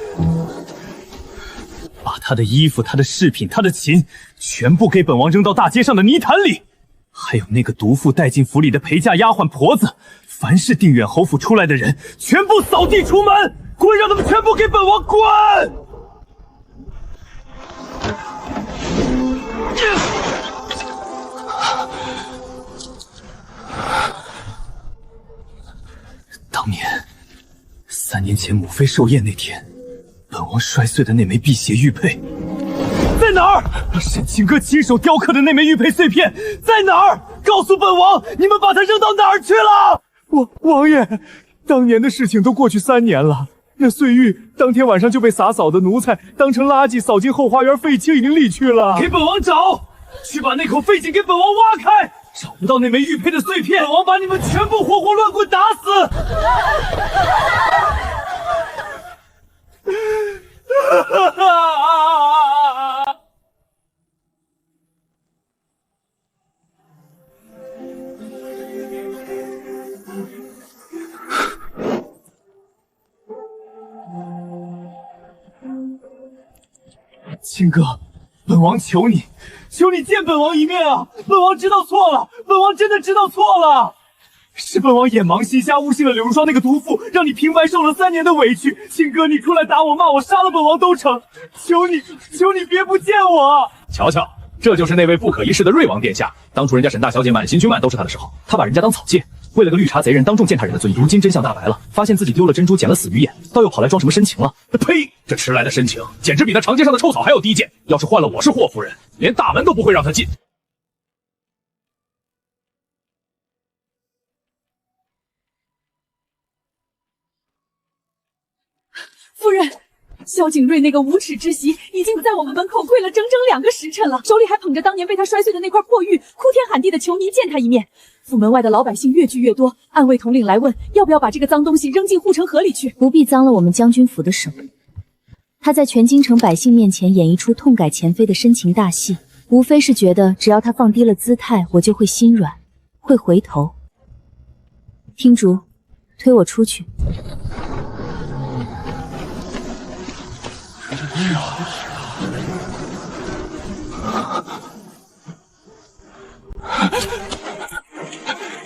把他的衣服、他的饰品、他的琴，全部给本王扔到大街上的泥潭里。还有那个毒妇带进府里的陪嫁丫鬟婆子，凡是定远侯府出来的人，全部扫地出门！滚！让他们全部给本王滚！当年3年前母妃寿宴那天，本王摔碎的那枚辟邪玉佩在哪儿？沈清歌亲手雕刻的那枚玉佩碎片在哪儿？告诉本王，你们把它扔到哪儿去了？王爷，当年的事情都过去3年了。那碎玉当天晚上就被洒扫的奴才当成垃圾扫进后花园废弃营里去了。给本王找，去把那口废井给本王挖开。找不到那枚玉佩的碎片，本王把你们全部活活乱棍打死！青哥，本王求你，求你见本王一面啊！本王知道错了，本王真的知道错了。是本王眼盲心瞎，误信了柳如霜那个毒妇，让你平白受了3年的委屈。青哥，你出来打我骂我，杀了本王都成。求你，求你别不见我！瞧瞧，这就是那位不可一世的瑞王殿下。当初人家沈大小姐满心血脉都是他的时候，他把人家当草芥。为了个绿茶贼人当众践踏人的尊严，如今真相大白了，发现自己丢了珍珠，捡了死鱼眼，倒又跑来装什么深情了？呸！这迟来的深情，简直比那长街上的臭草还要低贱。要是换了我是霍夫人，连大门都不会让他进。夫人，萧景睿那个无耻之媳已经在我们门口跪了整整2个时辰了，手里还捧着当年被他摔碎的那块破玉，哭天喊地的求您见他一面。府门外的老百姓越聚越多，暗卫统领来问要不要把这个脏东西扔进护城河里去。不必脏了我们将军府的手。他在全京城百姓面前演一出痛改前非的深情大戏，无非是觉得只要他放低了姿态，我就会心软，会回头。听主，推我出去。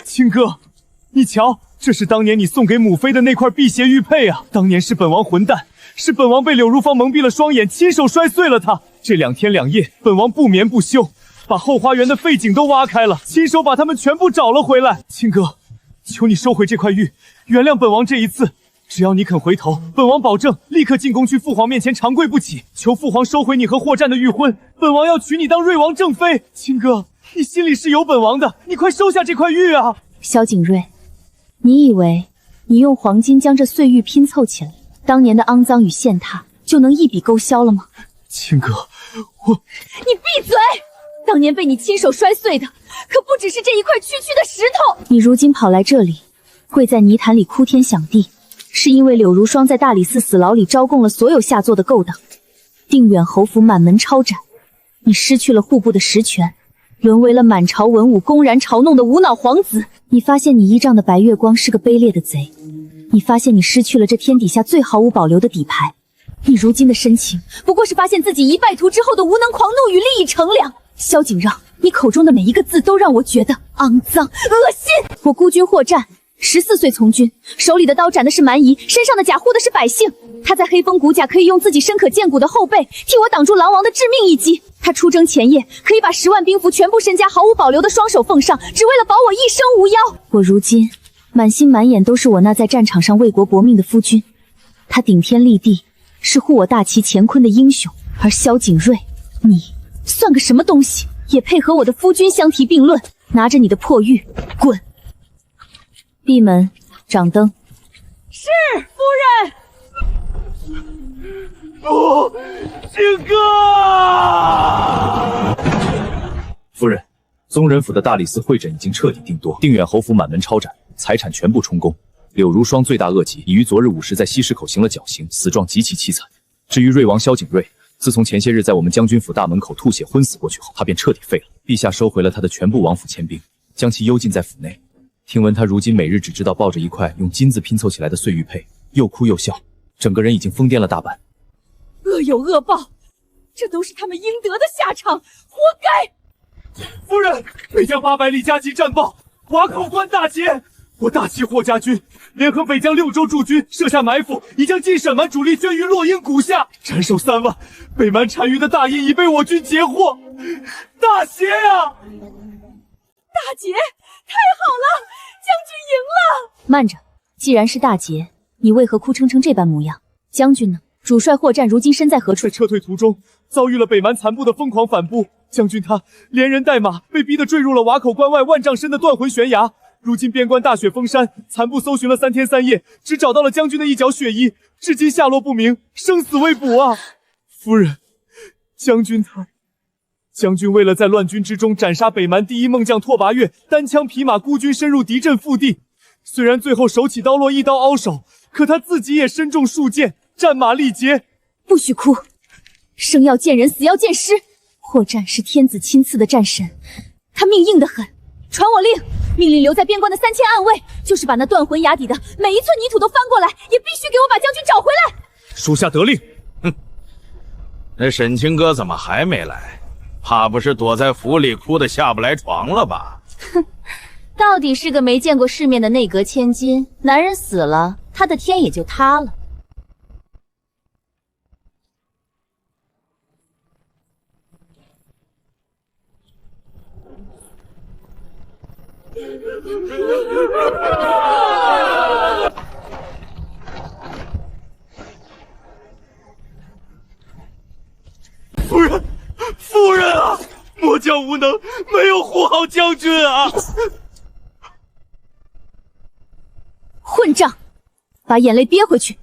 青哥，你瞧，这是当年你送给母妃的那块辟邪玉佩啊！当年是本王混蛋，是本王被柳如芳蒙蔽了双眼，亲手摔碎了它。这2天2夜，本王不眠不休，把后花园的废井都挖开了，亲手把它们全部找了回来。青哥，求你收回这块玉，原谅本王这一次。只要你肯回头，本王保证立刻进宫去父皇面前长跪不起，求父皇收回你和霍战的玉婚。本王要娶你当瑞王正妃。青哥，你心里是有本王的，你快收下这块玉啊！萧景睿，你以为你用黄金将这碎玉拼凑起来，当年的肮脏与践踏就能一笔勾销了吗？青哥，你闭嘴！当年被你亲手摔碎的，可不只是这一块区区的石头。你如今跑来这里，跪在泥潭里哭天响地，是因为柳如霜在大理寺死牢里招供了所有下作的勾当，定远侯府满门抄斩，你失去了户部的实权，沦为了满朝文武公然嘲弄的无脑皇子。你发现你依仗的白月光是个卑劣的贼，你发现你失去了这天底下最毫无保留的底牌。你如今的深情，不过是发现自己一败涂之后的无能狂怒与利益乘凉。萧景让，你口中的每一个字都让我觉得肮脏、恶心。我孤军获战，14岁从军，手里的刀斩的是蛮夷，身上的甲护的是百姓。他在黑风谷甲可以用自己深可见骨的后背替我挡住狼王的致命一击。他出征前夜可以把10万兵符全部身家毫无保留的双手奉上，只为了保我一生无忧。我如今满心满眼都是我那在战场上为国搏命的夫君，他顶天立地，是护我大齐乾坤的英雄。而萧景睿，你算个什么东西，也配和我的夫君相提并论？拿着你的破玉滚！闭门掌灯。是夫人。不，靖哥！夫人，宗人府的大理寺会诊已经彻底定夺，定远侯府满门抄斩，财产全部充公。柳如霜罪大恶极，已于昨日午时在西市口行了绞刑，死状极其凄惨。至于瑞王萧景睿，自从前些日在我们将军府大门口吐血昏死过去后，他便彻底废了。陛下收回了他的全部王府签兵，将其幽禁在府内。听闻他如今每日只知道抱着一块用金子拼凑起来的碎玉佩，又哭又笑，整个人已经疯癫了大半。恶有恶报，这都是他们应得的下场，活该！夫人，北疆800里加急战报，瓦口关大捷。我大齐霍家军联合北疆6州驻军设下埋伏，已将晋陕蛮主力捐于洛阴谷下，斩首3万。北蛮单于的大印已被我军截获，大捷啊！大捷，太好了，将军赢了！慢着，既然是大捷，你为何哭成这般模样？将军呢？主帅霍战如今身在何处？在撤退途中遭遇了北蛮残部的疯狂反扑，将军他连人带马被逼得坠入了瓦口关外万丈深的断魂悬崖。如今边关大雪封山，残部搜寻了3天3夜，只找到了将军的一角血衣，至今下落不明，生死未卜啊！夫人，将军为了在乱军之中斩杀北蛮第一猛将拓跋越，单枪匹马孤军深入敌阵腹地，虽然最后手起刀落，一刀凹手，可他自己也身中数箭，战马力竭。不许哭，生要见人，死要见尸。霍战是天子亲赐的战神，他命硬得很。传我令，命令留在边关的3000暗卫，就是把那断魂崖底的每一寸泥土都翻过来，也必须给我把将军找回来。属下得令。哼，那沈清哥怎么还没来？怕不是躲在府里哭得下不来床了吧？哼，到底是个没见过世面的内阁千金，男人死了，他的天也就塌了。夫人啊！末将无能，没有护好将军啊！混账！把眼泪憋回去。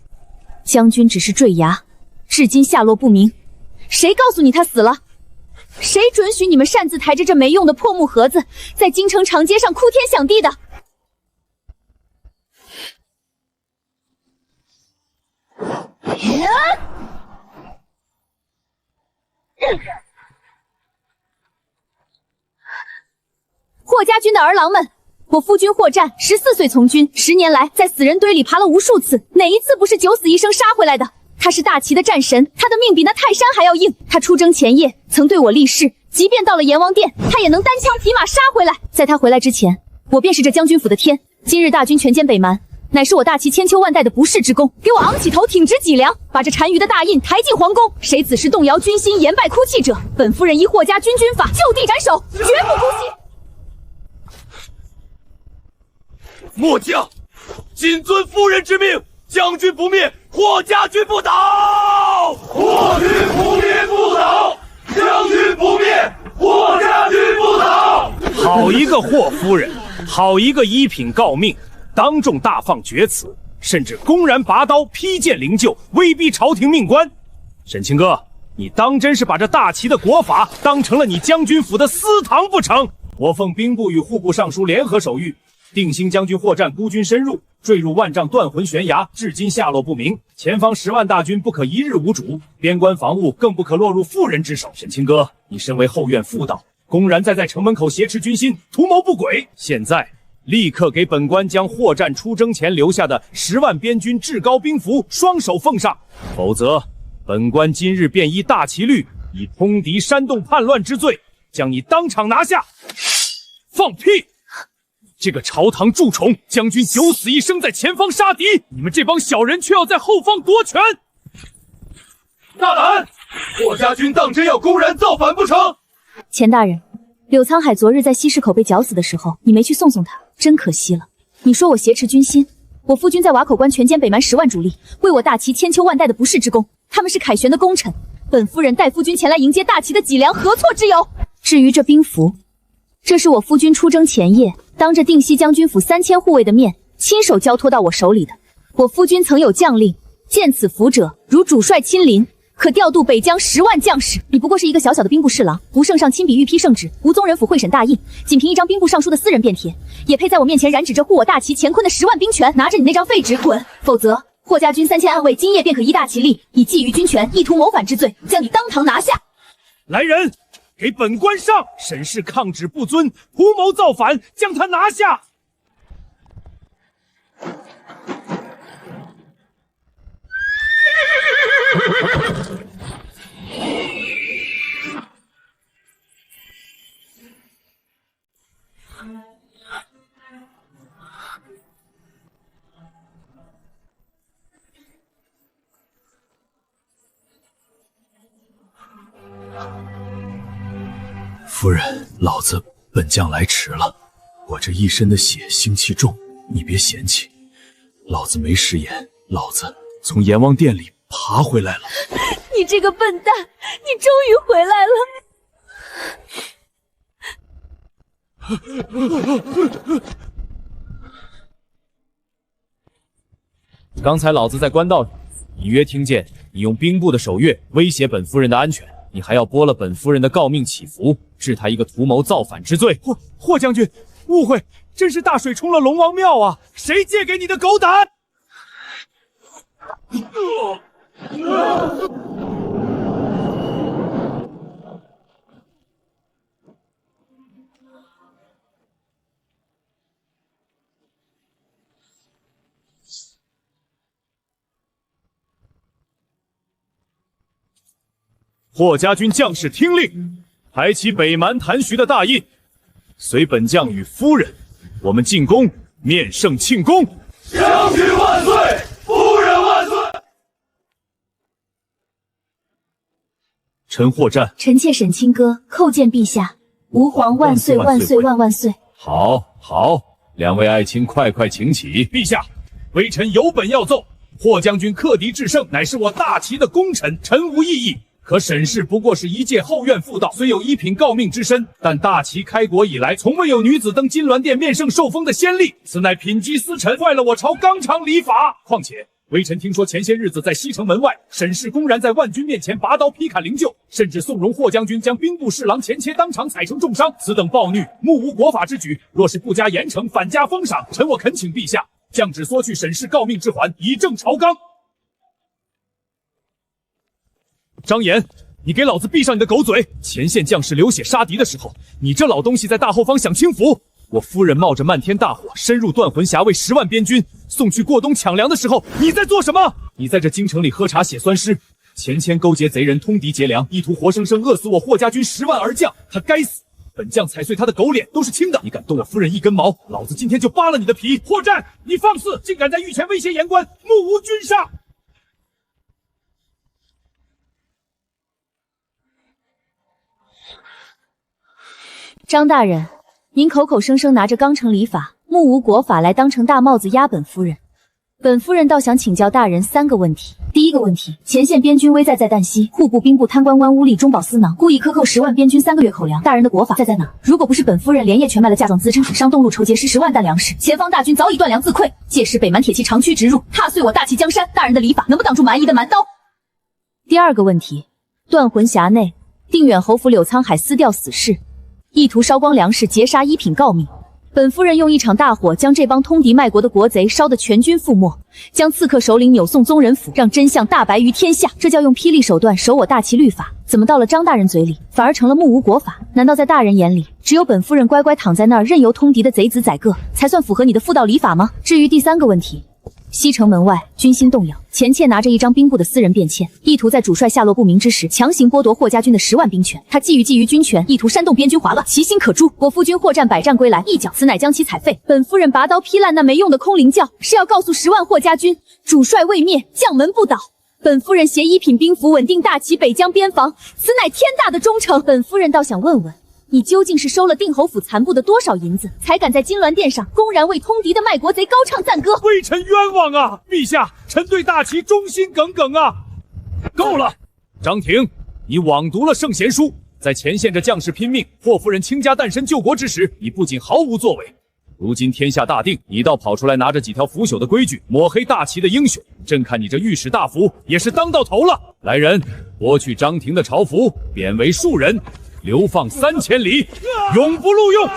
将军只是坠崖，至今下落不明。谁告诉你他死了？谁准许你们擅自抬着这没用的破木盒子，在京城长街上哭天响地的？霍家军的儿郎们，我夫君霍战14岁从军，10年来在死人堆里爬了无数次，哪一次不是九死一生杀回来的？他是大齐的战神，他的命比那泰山还要硬。他出征前夜曾对我立誓，即便到了阎王殿，他也能单枪匹马杀回来。在他回来之前，我便是这将军府的天。今日大军全歼北蛮，乃是我大齐千秋万代的不世之功。给我昂起头，挺直脊梁，把这单于的大印抬进皇宫。谁此时动摇军心，言败哭泣者，本夫人依霍家军军法就地斩首，绝不姑息。末将谨遵夫人之命，将军不灭，霍家军不倒。霍军不灭不倒，将军不灭，霍家军不倒。好一个霍夫人，好一个一品诰命，当众大放厥词，甚至公然拔刀劈剑灵柩，威逼朝廷命官。沈清哥，你当真是把这大齐的国法当成了你将军府的私堂不成？我奉兵部与户部尚书联合手谕，定兴将军获战，孤军深入，坠入万丈断魂悬崖，至今下落不明。前方10万大军不可一日无主，边关防务更不可落入妇人之手。沈清歌，你身为后院副道，公然在城门口挟持军心，图谋不轨。现在立刻给本官将获战出征前留下的10万边军至高兵符双手奉上，否则本官今日便依大齐律，以通敌煽动叛乱之罪，将你当场拿下。放屁！这个朝堂蛀虫，将军九死一生在前方杀敌，你们这帮小人却要在后方夺权！大胆！霍家军当真要公然造反不成？钱大人，柳沧海昨日在西市口被绞死的时候，你没去送他，真可惜了。你说我挟持军心，我夫君在瓦口关全歼北蛮10万主力，为我大齐千秋万代的不世之功，他们是凯旋的功臣，本夫人带夫君前来迎接大齐的脊梁，何错之有？至于这兵符，这是我夫君出征前夜，当着定西将军府3000护卫的面，亲手交托到我手里的。我夫君曾有将令，见此符者，如主帅亲临，可调度北疆10万将士。你不过是一个小小的兵部侍郎，无圣上亲笔御批圣旨，无宗人府会审大印，仅凭一张兵部尚书的私人便帖，也配在我面前染指着护我大齐乾坤的10万兵权？拿着你那张废纸滚！否则霍家军3000暗卫今夜便可依大齐例，以觊觎军权、意图谋反之罪，将你当堂拿下。来人，给本官上！沈氏抗旨不遵，图谋造反，将他拿下！夫人，老子本将来迟了，我这一身的血腥气重，你别嫌弃。老子没食言，老子从阎王殿里爬回来了。你这个笨蛋，你终于回来了！刚才老子在官道上隐约听见你用兵部的手钺威胁本夫人的安全，你还要剥了本夫人的诰命祈福，治他一个图谋造反之罪。霍将军，误会，真是大水冲了龙王庙啊！谁借给你的狗胆？霍家军将士听令，排起北蛮谭徐的大印，随本将与夫人，我们进宫面圣庆功。将军万岁，夫人万岁！臣霍战，臣妾沈清歌叩见陛下，吾皇万岁万岁万万岁！好，好，两位爱卿快快请起。陛下，微臣有本要奏，霍将军克敌制胜，乃是我大齐的功臣，臣无异议。可沈氏不过是一介后院妇道，虽有一品诰命之身，但大齐开国以来，从未有女子登金銮殿面圣受封的先例，此乃品级私臣，坏了我朝纲常礼法。况且微臣听说前些日子在西城门外，沈氏公然在万军面前拔刀劈砍灵柩，甚至纵容霍将军将兵部侍郎钱切当场踩成重伤，此等暴虐，目无国法之举，若是不加严惩，反加封赏，臣我恳请陛下降旨缩去沈氏诰命之环，以正朝纲。张岩，你给老子闭上你的狗嘴！前线将士流血杀敌的时候，你这老东西在大后方享清福。我夫人冒着漫天大火深入断魂峡，为10万边军送去过冬抢粮的时候，你在做什么？你在这京城里喝茶写酸诗，钱谦勾结贼人通敌劫粮，意图活生生饿死我霍家军10万儿将，他该死！本将踩碎他的狗脸都是轻的，你敢动我夫人一根毛，老子今天就扒了你的皮！霍战，你放肆，竟敢在御前威胁言官，目无君上！张大人，您口口声声拿着纲常礼法、目无国法来当成大帽子压本夫人，本夫人倒想请教大人3个问题。第一个问题，前线边军危在旦夕，户部兵部贪官官污吏中饱私囊，故意克扣10万边军3个月口粮，大人的国法在哪？如果不是本夫人连夜全卖了嫁妆资产，商东路筹结10万担粮食，前方大军早已断粮自溃，届时北蛮铁骑长驱直入，踏碎我大齐江山，大人的礼法能不挡住蛮夷的蛮刀？第二个问题，断魂峡内，定远侯府柳沧海私调死士，意图烧光粮食，劫杀一品诰命，本夫人用一场大火将这帮通敌卖国的国贼烧得全军覆没，将刺客首领扭送宗人府，让真相大白于天下。这叫用霹雳手段守我大齐律法，怎么到了张大人嘴里，反而成了目无国法？难道在大人眼里，只有本夫人乖乖躺在那儿，任由通敌的贼子宰割，才算符合你的妇道礼法吗？至于第3个问题，西城门外军心动摇，前妾拿着一张兵部的私人便签，意图在主帅下落不明之时，强行剥夺霍家军的10万兵权。他觊觎军权，意图煽动边军哗乱，其心可诛。我夫君霍战百战归来，一脚此乃将其踩废。本夫人拔刀劈烂那没用的空灵教，是要告诉10万霍家军，主帅未灭，将门不倒。本夫人携1品兵符稳定大齐北疆边防，此乃天大的忠诚。本夫人倒想问问，你究竟是收了定侯府残部的多少银子，才敢在金銮殿上公然为通敌的卖国贼高唱赞歌？微臣冤枉啊！陛下，臣对大齐忠心耿耿啊！够了，张廷，你枉读了圣贤书，在前线着将士拼命，霍夫人倾家荡身救国之时，你不仅毫无作为，如今天下大定，你倒跑出来拿着几条腐朽的规矩抹黑大齐的英雄，朕看你这御史大夫也是当到头了。来人，剥去张廷的朝服，贬为庶人，流放3000里，永不录用。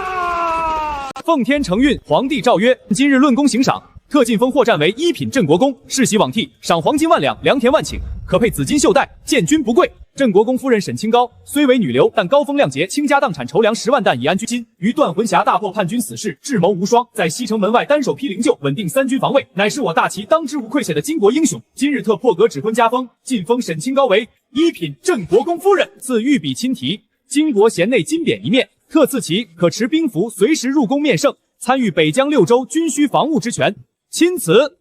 奉天承运，皇帝诏曰：今日论功行赏，特进封霍战为1品镇国公，世袭罔替，赏黄金1万两，良田1万顷，可配紫金绣带，见君不贵。镇国公夫人沈清高虽为女流，但高风亮节，倾家荡产，筹粮10万担以安居今。于断魂峡大破叛军死士，智谋无双，在西城门外单手劈灵柩，稳定3军防卫，乃是我大齐当之无愧的巾帼英雄。今日特破格指婚加封，晋封沈清高为1品镇国公夫人，赐御笔亲题，巾帼衔内金匾1面，特赐其可持兵符，随时入宫面圣，参与北疆6州军需防务之权。钦此。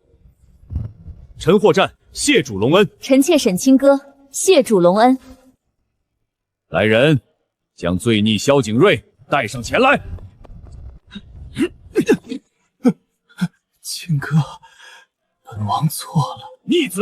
臣霍战谢主隆恩。臣妾沈清歌谢主隆恩。来人，将罪逆萧景睿带上前来。清歌，本王错了。逆子，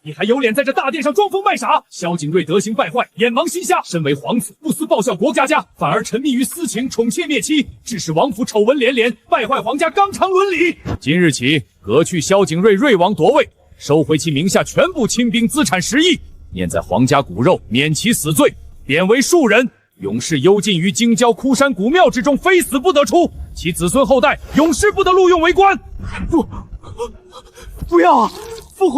你还有脸在这大殿上装疯卖傻？萧景睿德行败坏，眼盲心瞎，身为皇子，不思报效国家家，反而沉迷于私情，宠妾灭妻，致使王府丑闻连连，败坏皇家纲常伦理。今日起，革去萧景睿睿王夺位，收回其名下全部亲兵资产10亿，念在皇家骨肉，免其死罪，贬为庶人，永世幽禁于京郊枯山古庙之中，非死不得出。其子孙后代永世不得录用为官。不要啊！父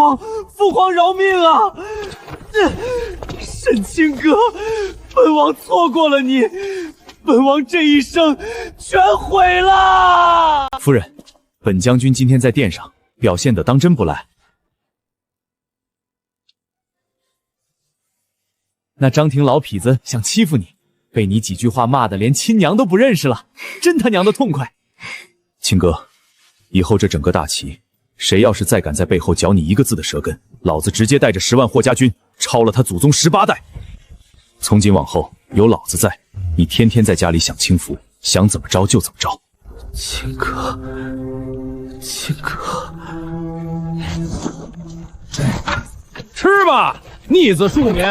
皇饶命啊！沈清歌，本王错过了你，本王这一生全毁了。夫人，本将军今天在殿上表现得当真不赖。那张廷老痞子想欺负你，被你几句话骂得连亲娘都不认识了，真他娘的痛快。清哥，以后这整个大齐，谁要是再敢在背后嚼你1个字的舌根，老子直接带着10万霍家军抄了他祖宗18代。从今往后有老子在，你天天在家里享清福，想怎么着就怎么着。清哥，清哥，吃吧，逆子庶民！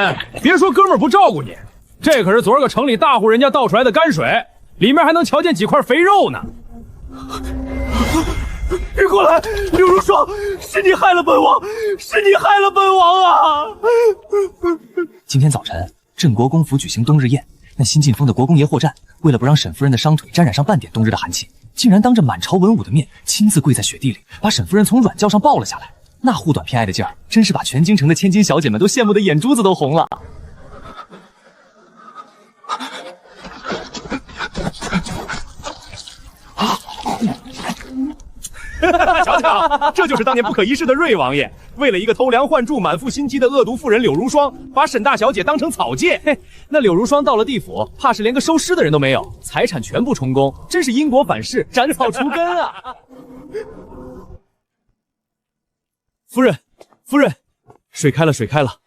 别说哥们儿不照顾你，这可是昨儿个城里大户人家倒出来的泔水，里面还能瞧见几块肥肉呢。别过来，刘如霜，是你害了本王，是你害了本王啊！今天早晨，镇国公府举行冬日宴，那新晋封的国公爷霍战，为了不让沈夫人的伤腿沾染上半点冬日的寒气，竟然当着满朝文武的面，亲自跪在雪地里，把沈夫人从软轿上抱了下来。那护短偏爱的劲儿，真是把全京城的千金小姐们都羡慕的眼珠子都红了。瞧瞧，这就是当年不可一世的瑞王爷，为了一个偷梁换柱、满腹心机的恶毒妇人柳如霜，把沈大小姐当成草芥。嘿，那柳如霜到了地府，怕是连个收尸的人都没有，财产全部充公，真是因果反噬，斩草除根啊！夫人，夫人，水开了，水开了。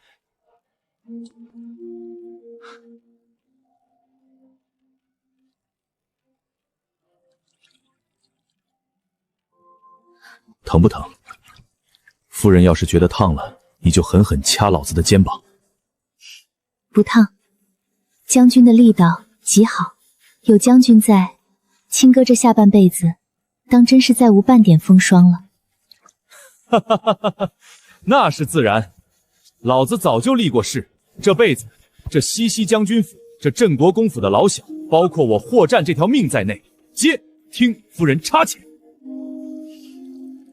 疼不疼？夫人要是觉得烫了，你就狠狠掐老子的肩膀。不烫，将军的力道极好，有将军在，清哥这下半辈子当真是再无半点风霜了。哈哈哈哈哈，那是自然，老子早就立过誓，这辈子这西将军府、这镇国公府的老小，包括我霍战这条命在内，皆听夫人差遣。